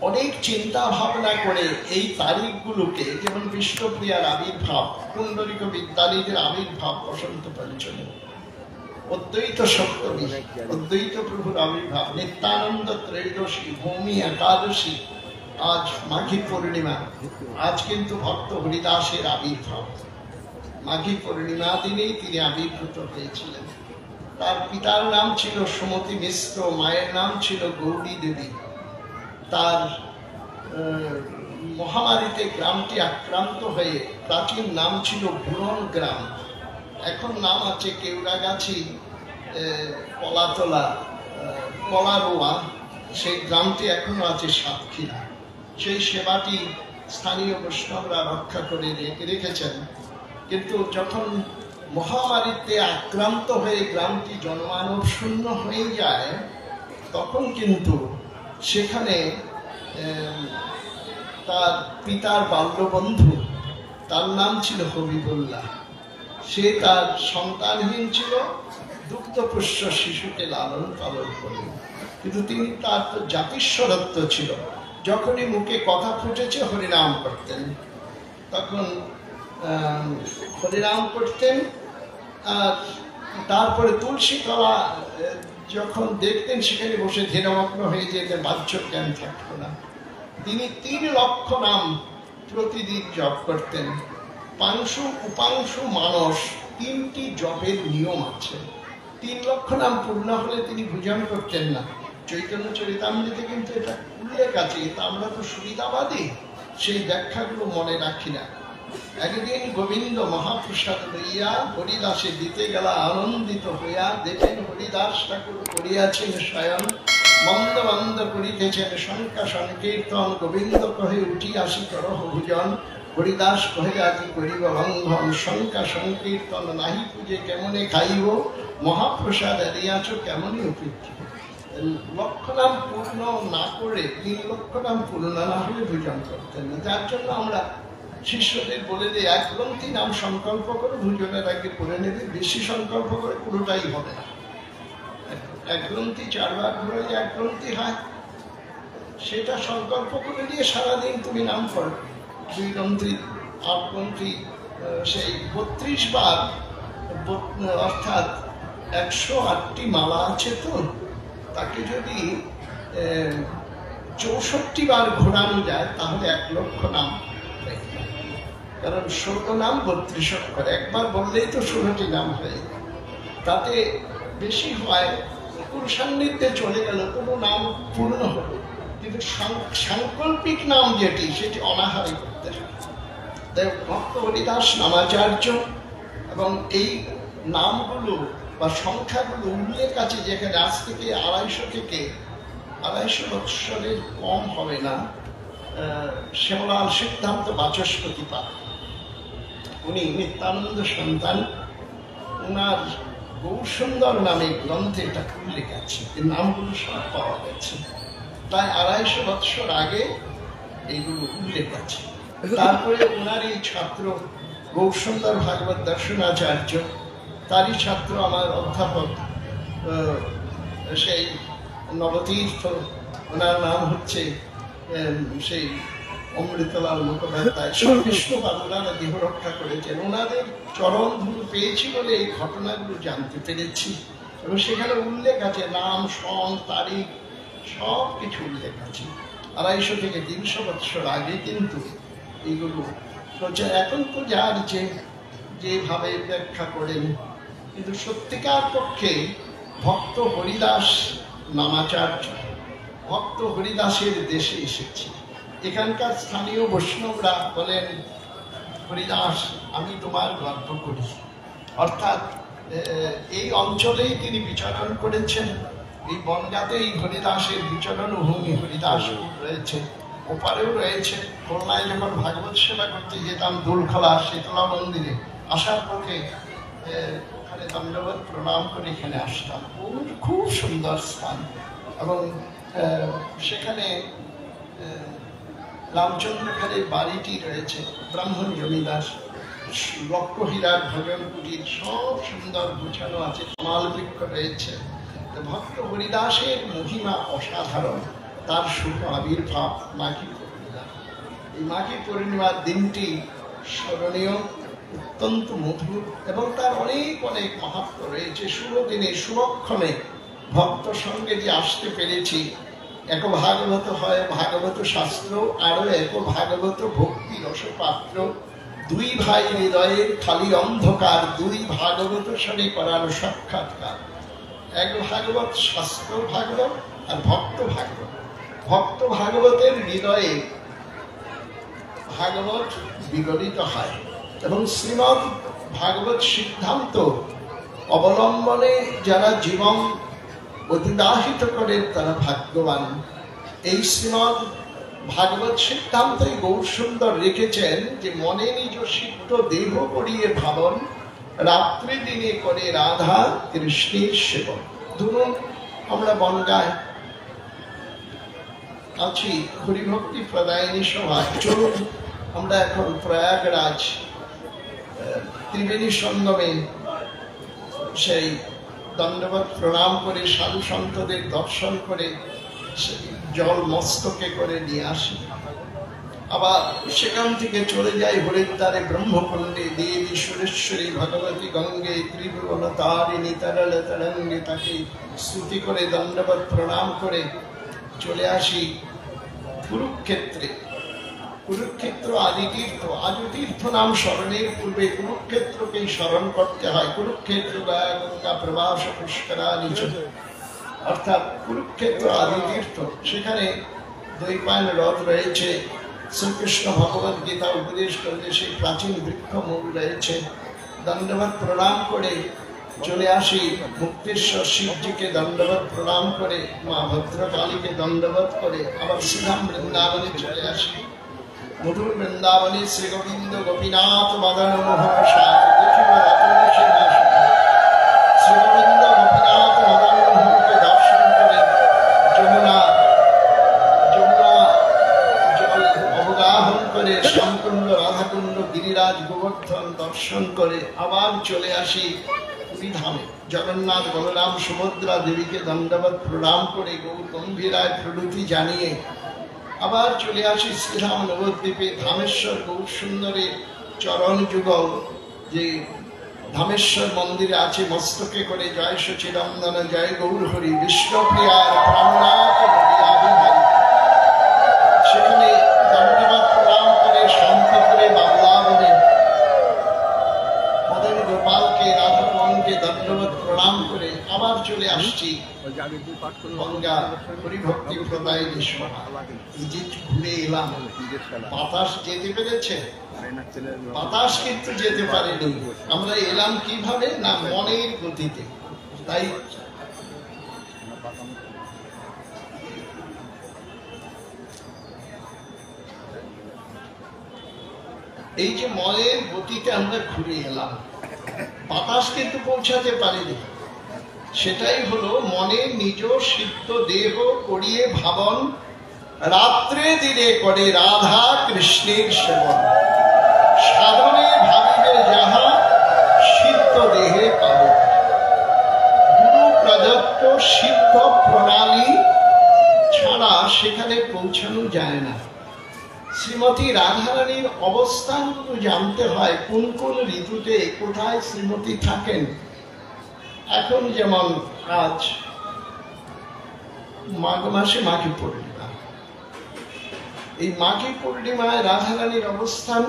অনেক চিন্তা ভাবনা করে এই তারিখগুলোকে, যেমন বিষ্ণুপ্রিয়ার আবির্ভাব, পুণ্ডরিক বিদ্যানীদের আবির্ভাব বসন্ত পঞ্চমী, অদ্বৈত সপ্তমী, অদ্বৈত প্রভুর আবির্ভাব, নিত্যানন্দ ত্রয়োদশী, ভূমি একাদশী, আজ মাঘী পূর্ণিমা, আজ কিন্তু ভক্ত হরিদাসের আবির্ভাব। মাঘী পূর্ণিমা দিনেই তিনি আবির্ভূত হয়েছিলেন। তার পিতার নাম ছিল সুমতি মিশ্র, মায়ের নাম ছিল গৌরী দেবী। তার মহামারীতে গ্রামটি আক্রান্ত হয়ে প্রাচীন নাম ছিল বুড়ন গ্রাম, এখন নাম আছে কেউরাগাছি, কলাতলা, কলারোয়া। সেই গ্রামটি এখনো আছে সাতক্ষীরা। সেই সেবাটি স্থানীয় বৈষ্ণবরা রক্ষা করে রেখেছেন। কিন্তু যখন মহামারীতে আক্রান্ত হয়ে গ্রামটি জনমানব শূন্য হয়ে যায়, তখন কিন্তু সেখানে তার পিতার বাল্যবন্ধু, তার নাম ছিল হবিবুল্লাহ, সে তার সন্তানহীন ছিল, দুগ্ধপুষ্য শিশুকে লালন পালন করলেন। কিন্তু তিনি, তার তো জাতিস্বরত্ব ছিল, যখনই মুখে কথা ফুটেছে হরিনাম করতেন, তখন হরিনাম করতেন। আর তারপরে তুলসী তলা যখন দেখতেন, সেখানে বসে ধ্যানমগ্ন হয়ে যেতেন, বাহ্য জ্ঞান থাকতো না। তিনি 3 লক্ষ নাম প্রতিদিন জপ করতেন। পাংশু, উপাংশু, মানস, 3টি জপের নিয়ম আছে। 3 লক্ষ নাম পূর্ণ হলে তিনি ভোজন করতেন না। চৈতন্য চরিতামৃতে কিন্তু এটা উল্লেখ আছে, তা আমরা তো সুবিধাবাদী, সেই ব্যাখ্যাগুলো মনে রাখি না। একদিন গোবিন্দ মহাপ্রসাদ লইয়া হরিদাসে দিতে গেলা, আনন্দিত হইয়া দেখেন হরিদাস ঠাকুর করিয়াছেন শয়ন, মন্দ মন্দ করিতেছেন শঙ্কা সংকীর্তন। গোবিন্দ কহে উঠি আসি করহ ভোজন, হরিদাস কহে আজি করিব লঙ্ঘন। শঙ্কা সংকীর্তন নাহি পূজে কেমনে খাইব, মহাপ্রসাদ দিয়াছ কেমনই উপেক্ষিত। লক্ষ নাম পূর্ণ না করে, 3 লক্ষ নাম পূর্ণ না হলে ভোজন করতেন না। যার জন্য আমরা শিষ্যদের বলে দিই, 1 গ্রন্থি নাম সংকল্প করে ভোজনের আগে করে নেবে, বেশি সংকল্প করে পুরোটাই হবে না। 1 গ্রন্থি 4 বার ঘুরালে 1 গ্রন্থি হয়, সেটা সংকল্প করে দিয়ে সারাদিন তুমি নাম করো। 2 গ্রন্থি, 8 গ্রন্থি, সেই 32 বার, অর্থাৎ 108টি মালা আছে। তো তাকে যদি 64 বার ঘোরানো যায়, তাহলে 1 লক্ষ নাম। কারণ 16 নাম 32 অক্ষর, একবার বললেই তো 16টি নাম হয়ে যায়। তাতে বেশি হয়, পুরুষ সান্নিধ্যে চলে গেল, কোনো নাম পূর্ণ হলো, কিন্তু সাংকল্পিক নাম যেটি, সেটি অনাহারে করতে হবে। তাই ভক্ত হরিদাস নামাচার্য, এবং এই নামগুলো বা সংখ্যাগুলো উল্লেখ আছে, যেখানে আজ থেকে 250 বৎসরের কম হবে না। শ্যামলাল সিদ্ধান্ত বাচস্পতি পাল, উনি নিত্যানন্দ সন্তান, ওনার গৌরসুন্দর নামে গ্রন্থে এটা উল্লেখ আছে, এই নামগুলো সব পাওয়া গেছে। প্রায় 250 বৎসর আগে এইগুলো উল্লেখ আছে। তারপরে ওনার এই ছাত্র গৌরসুন্দর ভাগবত দর্শনাচার্য, তারই ছাত্র আমার অধ্যাপক সেই নবতীর্থ, ওনার নাম হচ্ছে সেই অমৃতলাল মুখোপাধ্যায়। বিষ্ণুপাদ ওনারা দেহ রক্ষা করেছেন, ওনাদের চরণ ধুলো পেয়েছি বলে এই ঘটনাগুলো জানতে পেরেছি। এবং সেখানে উল্লেখ আছে, নাম, সং, তারিখ, সব কিছু উল্লেখ আছে। 250 থেকে 300 বৎসর আগে কিন্তু এইগুলো প্রচার। এখন তো যার যেভাবে ব্যাখ্যা করেন, কিন্তু সত্যিকার পক্ষে ভক্ত হরিদাস নামাচার্য, ভক্ত হরিদাসের দেশে এসেছে। এখানকার স্থানীয় বৈষ্ণবরা বলেন, হরিদাস আমি তোমার গর্ব করি। অর্থাৎ এই অঞ্চলেই তিনি বিচরণ করেছেন, এই বনগাতেই হরিদাসের বিচরণ ভূমি, হরিদাসপুর রয়েছে, ওপারেও রয়েছে। খুলনায় যখন ভাগবত সেবা করতে যেতাম, দোলখোলা শীতলা মন্দিরে আসার পথে ওখানে দণ্ডবত প্রণাম করে এখানে আসতাম। খুব সুন্দর স্থান। এবং সেখানে রামচন্দ্র খালের বাড়িটি রয়েছে, ব্রাহ্মণ জমিদার, লক্ষ্যহীরার ভজন কুটির, সব সুন্দর গুছানো আছে, তমাল বৃক্ষ রয়েছে। ভক্ত হরিদাসের মহিমা অসাধারণ, তার শুভ আবির্ভাব মাঘী পূর্ণিমা। এই মাঘী পূর্ণিমার দিনটি স্মরণীয়, অত্যন্ত মধুর, এবং তার অনেক অনেক মাহাত্ম্য রয়েছে। শুভ দিনে, শুভক্ষণে ভক্ত সঙ্গে যে আসতে পেরেছি, এক ভাগবত হয় ভাগবত শাস্ত্র, আরো এক ভাগবত ভক্তি রসপাত্র। দুই ভাই হৃদয়ের খালি অন্ধকার, দুই ভাগবত শনি করার সাক্ষাৎকার। এক ভাগবত শাস্ত্র ভাগবত আর ভক্ত ভাগবত। ভক্ত ভাগবতের হৃদয়ে ভাগবত বিগলিত হয় এবং শ্রীমদ ভাগবত সিদ্ধান্ত অবলম্বনে যারা জীবন অতিবাহিত করেন তারা ভাগ্যবান। এই শ্রীমদ ভাগবত সিদ্ধান্তই গৌরসুন্দর রেখেছেন যে মনে নিজ সিদ্ধ দেহ করিয়ে ভাবন, রাত্রি দিনে করে রাধা কৃষ্ণের সেবন। ধরুন আমরা বনগায় আছি হরিভক্তি প্রদায়নী সভায়, চলুন আমরা এখন প্রয়াগরাজ ত্রিবেণী সঙ্গমে সেই দণ্ডবত প্রণাম করে সাধু সন্তদের দর্শন করে জল মস্তকে করে নিয়ে আসি। আবার সেখান থেকে চলে যাই হরিদ্বারে ব্রহ্মকুণ্ডে দেবী সুরেশ্বরী ভগবতী গঙ্গে ত্রিভুবন তারিণী তরল তরঙ্গে, তাকে স্তুতি করে দণ্ডবত প্রণাম করে চলে আসি কুরুক্ষেত্রে। কুরুক্ষেত্র আদি তীর্থ, আদি তীর্থ নাম স্মরণের পূর্বে কুরুক্ষেত্রকেই স্মরণ করতে হয়। কুরুক্ষেত্র গঙ্গা প্রবাস পুষ্করাণী, অর্থাৎ কুরুক্ষেত্র আদি তীর্থ। সেখানে দ্বৈপায়ন হ্রদ রয়েছে, শ্রীকৃষ্ণ ভগবদ গীতা উপদেশ করতে সেই প্রাচীন বৃক্ষ মূল রয়েছে। দণ্ডবত প্রণাম করে চলে আসি মুক্তেশ্বর শিবজিকে দণ্ডবত প্রণাম করে, মা ভদ্রকালীকে দণ্ডবত করে আবার শ্রীধাম বৃন্দাবনে চলে আসি। মধুর বৃন্দাবনে শ্রী গোবিন্দ গোপীনাথ মদন মোহন শ্রী গোবিন্দ গোপীনাথ মদন মোহনকে দর্শন করে যমুনা জল অবগাহন করে শ্যামকুণ্ড রাধাকুণ্ড গিরিরাজ গোবর্ধন দর্শন করে আবার চলে আসি পুরী ধামে। জগন্নাথ বলরাম সুভদ্রা দেবীকে দণ্ডবত প্রণাম করে গৌর গম্ভীরায় প্রণতি জানিয়ে আবার চলে আসি শ্রীধাম নবদ্বীপে ধামেশ্বর গৌর সুন্দরের চরণ যুগল যে ধামেশ্বর মন্দিরে আছে, মস্তকে করে জয় সচিরন্দন জয় গৌর হরি বিষ্ণুপ্রিয়ার প্রাণনাথ হরি। সেখানে দণ্ডবত প্রণাম করে শান্তি করে বাংলাবনে মদন গোপালকে রাধারমণকে দণ্ডবত প্রণাম করে আবার চলে আসছি গঙ্গা হরিভক্তি প্রদায়নী সভা। ঘুরে এলাম, বাতাস যেতে পেরেছে? বাতাস কিন্তু যেতে পারেনি। আমরা এলাম কিভাবে? না মনের গতিতে। তাই এই যে মনের গতিতে আমরা ঘুরে এলাম, বাতাস কিন্তু পৌঁছাতে পারেনি। সেটাই হলো মনে নিজ সিদ্ধ দেহ করিয়ে ভাবন, রাত্রে দিনে করে রাধা কৃষ্ণের সেবন, সাধনে ভাবিবে যাহা সিদ্ধ দেহে পাব। গুরু প্রদত্ত সিদ্ধ প্রণালী ছাড়া সেখানে পৌঁছানো যায় না। শ্রীমতী রাধারানীর অবস্থানগুলো জানতে হয়, কোন কোন ঋতুতে কোথায় শ্রীমতী থাকেন। এখন যেমন আজ মাঘ মাসে মাঘী পূর্ণিমা, এই মাঘী পূর্ণিমায় রাধারানীর অবস্থান।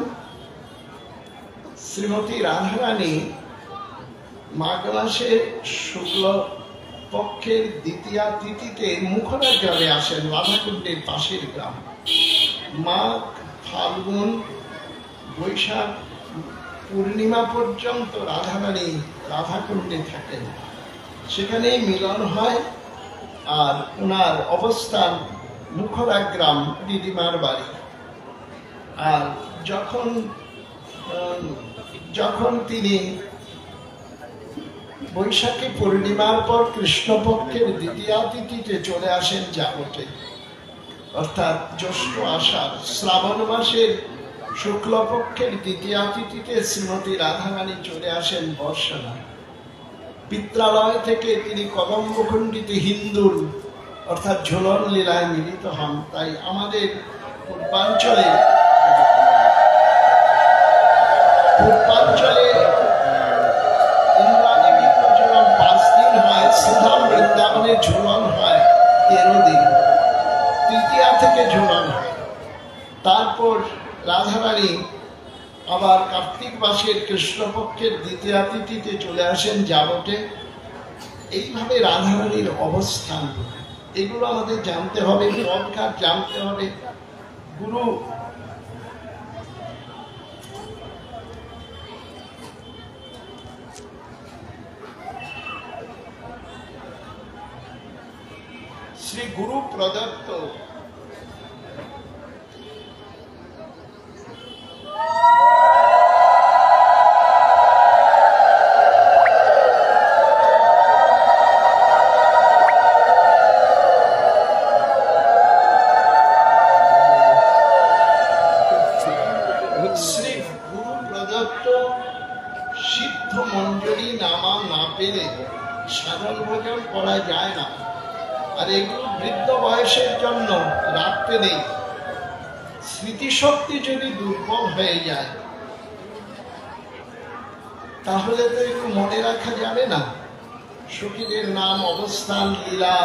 শ্রীমতী রাধারানী মাঘ মাসের শুক্ল পক্ষের দ্বিতীয়া তিথিতে মুখরা জলে আসেন রাধাকুণ্ডের পাশের গ্রাম। মাঘ ফাল্গুন বৈশাখ পূর্ণিমা পর্যন্ত রাধারানী রাধাকুণ্ডে থাকেন, সেখানেই মিলন হয়। আর ওনার অবস্থান মুখরা গ্রাম, দিদিমার বাড়ি। আর যখন তিনি বৈশাখী পূর্ণিমার পর কৃষ্ণপক্ষের দ্বিতীয়া তিথিতে চলে আসেন জাগটে, অর্থাৎ জ্যৈষ্ঠ আষাঢ় শ্রাবণ মাসের শুক্লপক্ষের দ্বিতীয়া তিথিতে শ্রীমতী রাধারানী চলে আসেন বর্ষণা। পিত্রালয় থেকে তিনি কদম্বখণ্ডিতে হিন্দুর অর্থাৎ ঝুলন লীলায় মিলিত হন। তাই আমাদের পূর্বাঞ্চলে ইন্দ্রাদেবী প্রচলন 5 দিন হয়, শ্রীধাম বৃন্দাবনে ঝুলন হয় 13 দিন। তৃতীয়া থেকে ঝোলানো হয়। তারপর রাধারানী আবার কার্তিক মাসের কৃষ্ণপক্ষের দ্বিতীয়া তিথিতে চলে আসেন জাবটে। এইভাবে রাধারানীর অবস্থান, এগুলো আমাদের জানতে হবে, পদঘাট জানতে হবে। গুরু শ্রী গুরু প্রদত্ত সিদ্ধ মঞ্জরি নামা না পেলে সাধন ভোজন করা যায় না। আর এগুলো বৃদ্ধ বয়সের জন্য রাখতে নেই। স্মৃতিশক্তি যদি দুর্বল হয়ে যায় তাহলে তো এগুলো মনে রাখা যাবে না। সখীদের নাম, অবস্থান, লীলা,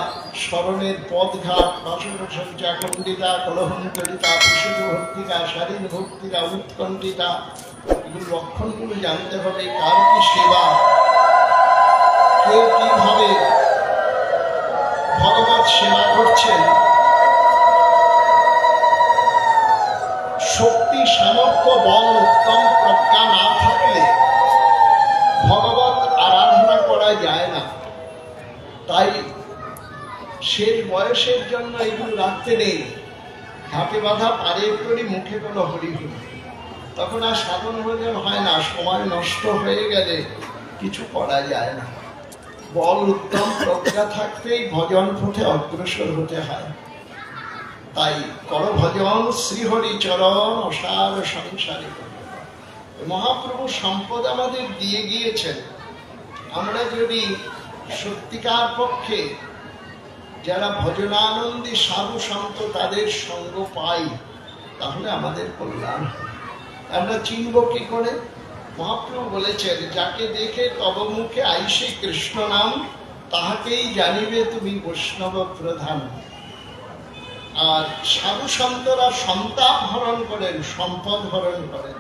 স্মরণের পদঘাট, বাসুসঞ্চা, খণ্ডিতা, কলহন্তরিতা, বিশুদ্ধ ভক্তিকা, শারীর ভক্তিকা, উৎকণ্ঠিতা, এগুলো লক্ষণগুলো জানতে হবে। কার কি সেবা, কে কিভাবে ভগবত সেবা করছেন। শক্তি, সামর্থ্য, বল, উত্তম প্রজ্ঞা না থাকলে ভগবত আরাধনা করা যায় না। তাই শেষ বয়সের জন্য এগুলো রাখতে নেই। হাতে বাঁধা পারে করি, মুখে কোনো হরিহরি, তখন আর সাধন ভোজন হয় না। সময় নষ্ট হয়ে গেলে কিছু করা যায় না। বল, উত্তম প্রজ্ঞা থাকতেই ভজন পথে অগ্রসর হতে হয়। তাই কর ভজন শ্রীহরি চরণ অসার সংসারে। মহাপ্রভু সম্পদ আমাদের দিয়ে গিয়েছেন। আমরা যদি সত্যিকার পক্ষে যারা ভজনানন্দী সাধু সন্ত তাদের সঙ্গ পাই তাহলে আমাদের কল্যাণ। আমরা চিনব কি করে? মহাপ্রভু বলেছেন, যাকে দেখে তব মুখে আইসে কৃষ্ণ নাম, তাহাকেই জানিবে তুমি বৈষ্ণব প্রধান। আর সাধু সন্তরা সন্তাপ হরণ করেন, সম্পদ হরণ করেন।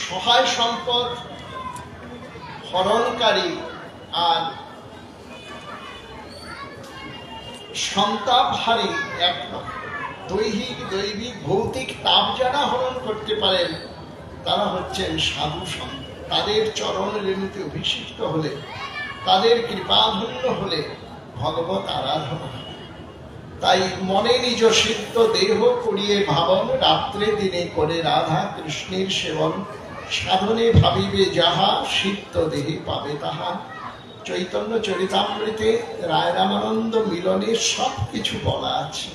সহায় সম্পদ হরণকারী আর সন্তাপহারী এক নয়। দৈহিক, দৈবিক, ভৌতিক তাপ যারা হরণ করতে পারেন তারা হচ্ছেন সাধু সন্ত। তাদের চরণ রেণুতে অভিষিক্ত হলে, তাদের কৃপাধন্য হলে ভগবত আরাধনা। তাই মনে নিজ সিদ্ধ দেহ করিয়ে ভাবন, রাত্রে দিনে করে রাধা কৃষ্ণের সেবন। সাধনে ভাবিবে যাহা, সিদ্ধ দেহে পাবে তাহা। চৈতন্য চরিতামৃতে রায় রামানন্দ মিলনের সব কিছু বলা আছে।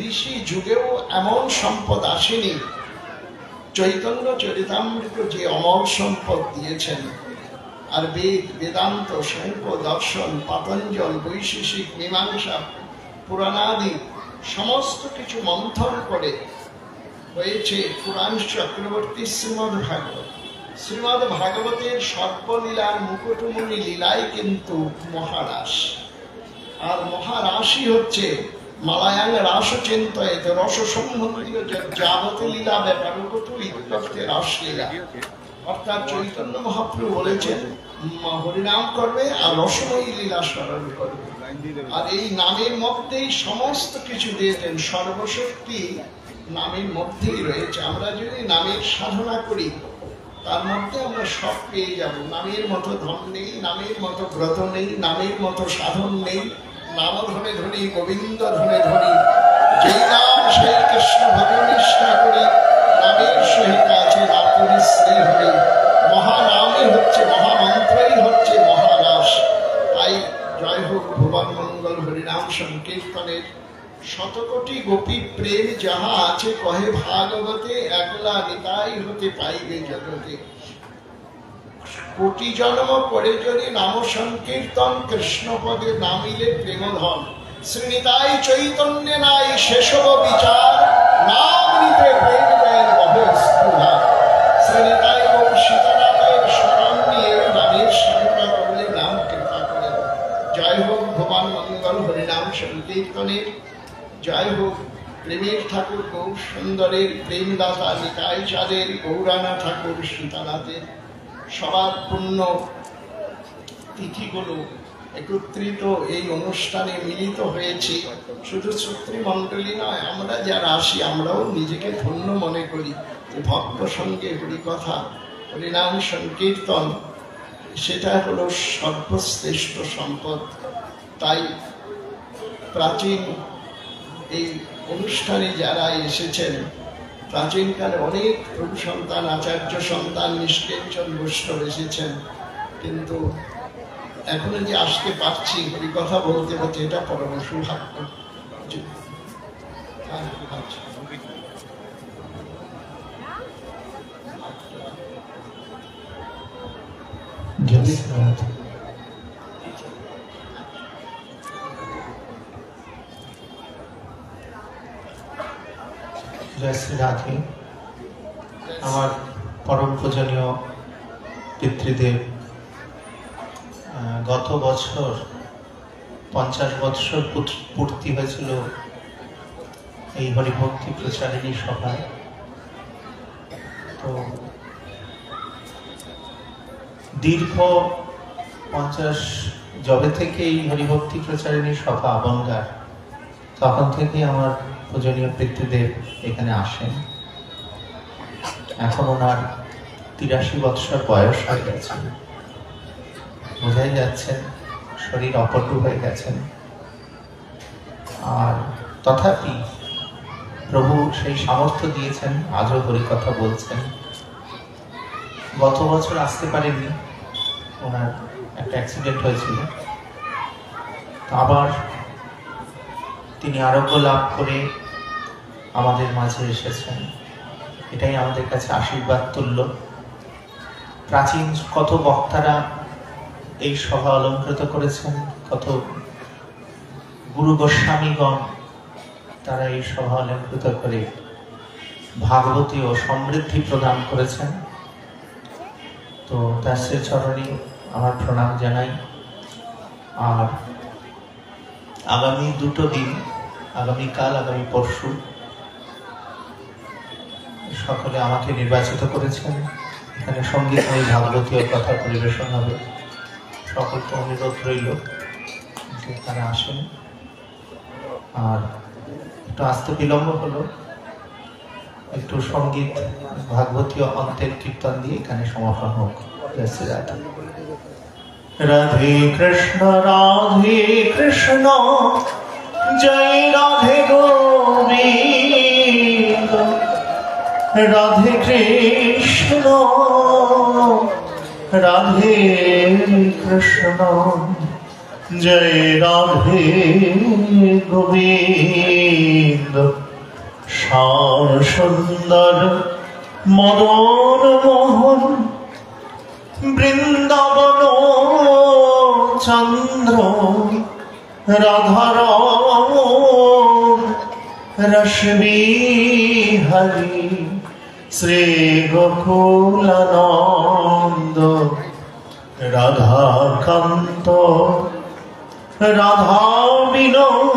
ঋষি যুগেও এমন সম্পদ আসেনি। চৈতন্য চরিতামৃত যে অমল সম্পদ দিয়েছেন। আর বেদ, বেদান্ত, সাংখ্য, দর্শন, পাতঞ্জল, বৈশেষিক, মীমাংসা, পুরাণাদি সমস্ত কিছু মন্থন করে হয়েছে পুরাণ চক্রবর্তী শ্রীমদ ভাগবত। শ্রীমদ ভাগবতের সর্বলীলার মুকুটমণি লীলাই কিন্তু মহারাস। আর মহারাশি হচ্ছে মালায়াং রাস চিন্তয়েত রস সম্বন্ধীয় যাবত লীলা ব্যাপারগত ইত্যর্থে রাসলীলা। অর্থাৎ চৈতন্য মহাপ্রভু বলেছেন হরিনাম করবে আর রসময়ী লীলা স্মরণ করবে। আর এই নামের মধ্যেই সমস্ত কিছু দিয়েছেন। সর্বশক্তি নামের মধ্যেই রয়েছে। আমরা যদি নামের সাধনা করি তার মধ্যে আমরা সব পেয়ে যাব। নামের মতো ধন নেই, নামের মতো ব্রত নেই, নামের মতো সাধন নেই। নাম ধরে ধরি, গোবিন্দ ধরে ধরি, যেই নাম সেই কৃষ্ণ ভজনিষ্ঠা করি। নামের সহিত আছে রাতুরি শ্রী হরি। মহানামই হচ্ছে, মহামন্ত্রই হচ্ছে মহারাস। তাই জয় হোক ভুবন মঙ্গল হরিনাম সংকীর্তনের। শতকোটি গোপী প্রেম যাহা আছে কহে ভাগবতে, একলা নিতাই হতে পাইবে জগতে। কোটি জন্ম করে যদি নাম সংকীর্তন, কৃষ্ণ পদে নামিলে প্রেমধন। শ্রীনিতাই চৈতন্য নাই শেষব বিচার, নাম নিতে প্রেম দেন বহু। শ্রীনিতাই গৌর সীতারামের শরণ নিয়ে নামের সাধনা করলে নাম কৃপা করেন। জয় হোক ভুবন মঙ্গল হরিনাম সংকীর্তনের। জয় হোক প্রেমের ঠাকুর গৌর সুন্দরের প্রেমদাতা নিতাই চাঁদের, গৌরানা ঠাকুর সীতানাথের। সবার পুণ্য তিথিগুলো একত্রিত এই অনুষ্ঠানে মিলিত হয়েছে। শুধু শ্রোতৃমণ্ডলী নয়, আমরা যারা আসি আমরাও নিজেকে ধন্য মনে করি যে ভক্ত সঙ্গে হরিকথা, হরিনাম সংকীর্তন, সেটা হলো সর্বশ্রেষ্ঠ সম্পদ। তাই প্রাচীন এই অনুষ্ঠানে যারা এসেছেন, প্রাচীনকালে অনেক প্রভু সন্তান, আচার্য সন্তান, নিষ্কেঞ্চন বৈষ্ণব এসেছেন, কিন্তু এখনো যে আসতে পারছি, হরিকথা বলতে পারছি, এটা পরম সৌভাগ্য। জয় শ্রী রাধে। আমার পরম পূজনীয় পিতৃদেব গত বছর 50 বৎসর পূর্তি হয়েছিল এই হরিভক্তি প্রচারিণী সভায়। তো দীর্ঘ 50 যবে থেকে এই হরিভক্তি প্রচারিণী সভা আবঙ্গার, তখন থেকে আমার পূজনীয় পিতৃদেব এখানে আসেন। এখন ওনার 83 বৎসর বয়স হয়ে গেছে, বোঝাই যাচ্ছেন শরীর অপটু হয়ে গেছেন। আর তথাপি প্রভু সেই সামর্থ্য দিয়েছেন, আজও হরিকথা বলছেন। গত বছর আসতে পারেননি, ওনার একটা অ্যাক্সিডেন্ট হয়েছিল। আবার তিনি আরোগ্য লাভ করে আমাদের মাঝে এসেছেন, এটাই আমাদের কাছে আশীর্বাদ তুল্য। প্রাচীন কত বক্তারা এই সভা অলঙ্কৃত করেছেন, কত গুরু গোস্বামীগণ তারা এই সভা অলঙ্কৃত করে ভাগবতী ও সমৃদ্ধি প্রদান করেছেন। তো দাসের চরণে আমার প্রণাম জানাই। আর আগামী 2 দিন, আগামীকাল, আগামী পরশু সকলে আমাকে নির্বাচিত করেছেন। এখানে সঙ্গীতময় ভাগবতীয় কথা পরিবেশন হবে। সকলকে অনুরোধ রইল যে তারা আসেন। আর একটু আসতে বিলম্ব হলো, একটু সঙ্গীত ভাগবতীয় অন্তের কীর্তন দিয়ে এখানে সমাপন হোক। রাধে কৃষ্ণ রাধে কৃষ্ণ, জয় রাধে গোবিন্দ। রাধে কৃষ্ণ রাধে কৃষ্ণ, জয় রাধে গোবিন্দ। শ্যাম সুন্দর মদন মোহন, বৃন্দাবন চন্দ্র রাধারাম রসবিহারী, শ্রী গোকুলানন্দ রাধাকান্ত রাধা বিনোদ,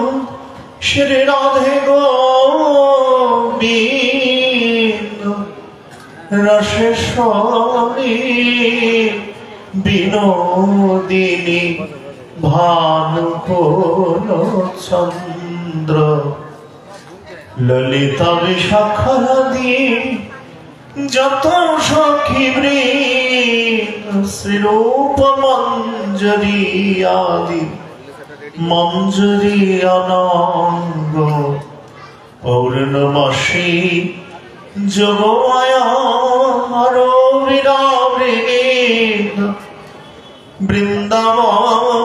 শ্রী রাধে গোবিন্দ রসেশ্বরী বিনোদিনী, ভানুকুল চন্দ্র ললিতা বিশাখাদি, যত সখী বৃন্দ, শ্রীরূপ মঞ্জরি আদি, মঞ্জরি অনঙ্গ, পৌর্ণমাসী যোগমায়া রবিরাবৃন্দ, বৃন্দাবন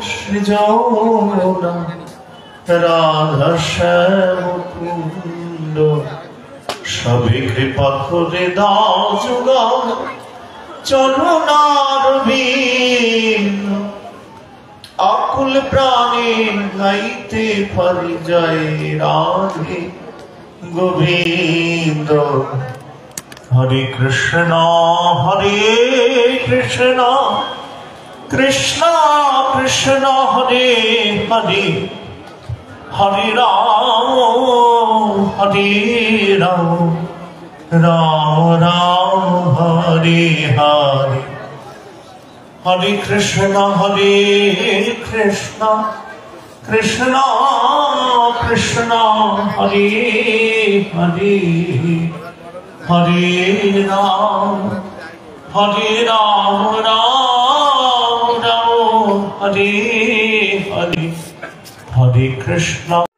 সৃজনা, রাধা শ্যাম কুণ্ড, সবে কৃপা করে দাও যোগা চরণার বীণ। আকুল প্রাণে গাইতে পারি জয় রাধে গোবিন্দ। হরে কৃষ্ণ কৃষ্ণ কৃষ্ণ হরে হরে, হরে রাম রাম রাম হরে হরে হরে কৃষ্ণ কৃষ্ণ কৃষ্ণ হরে হরে হরে রাম রাম রাম হরে হরে হরে কৃষ্ণ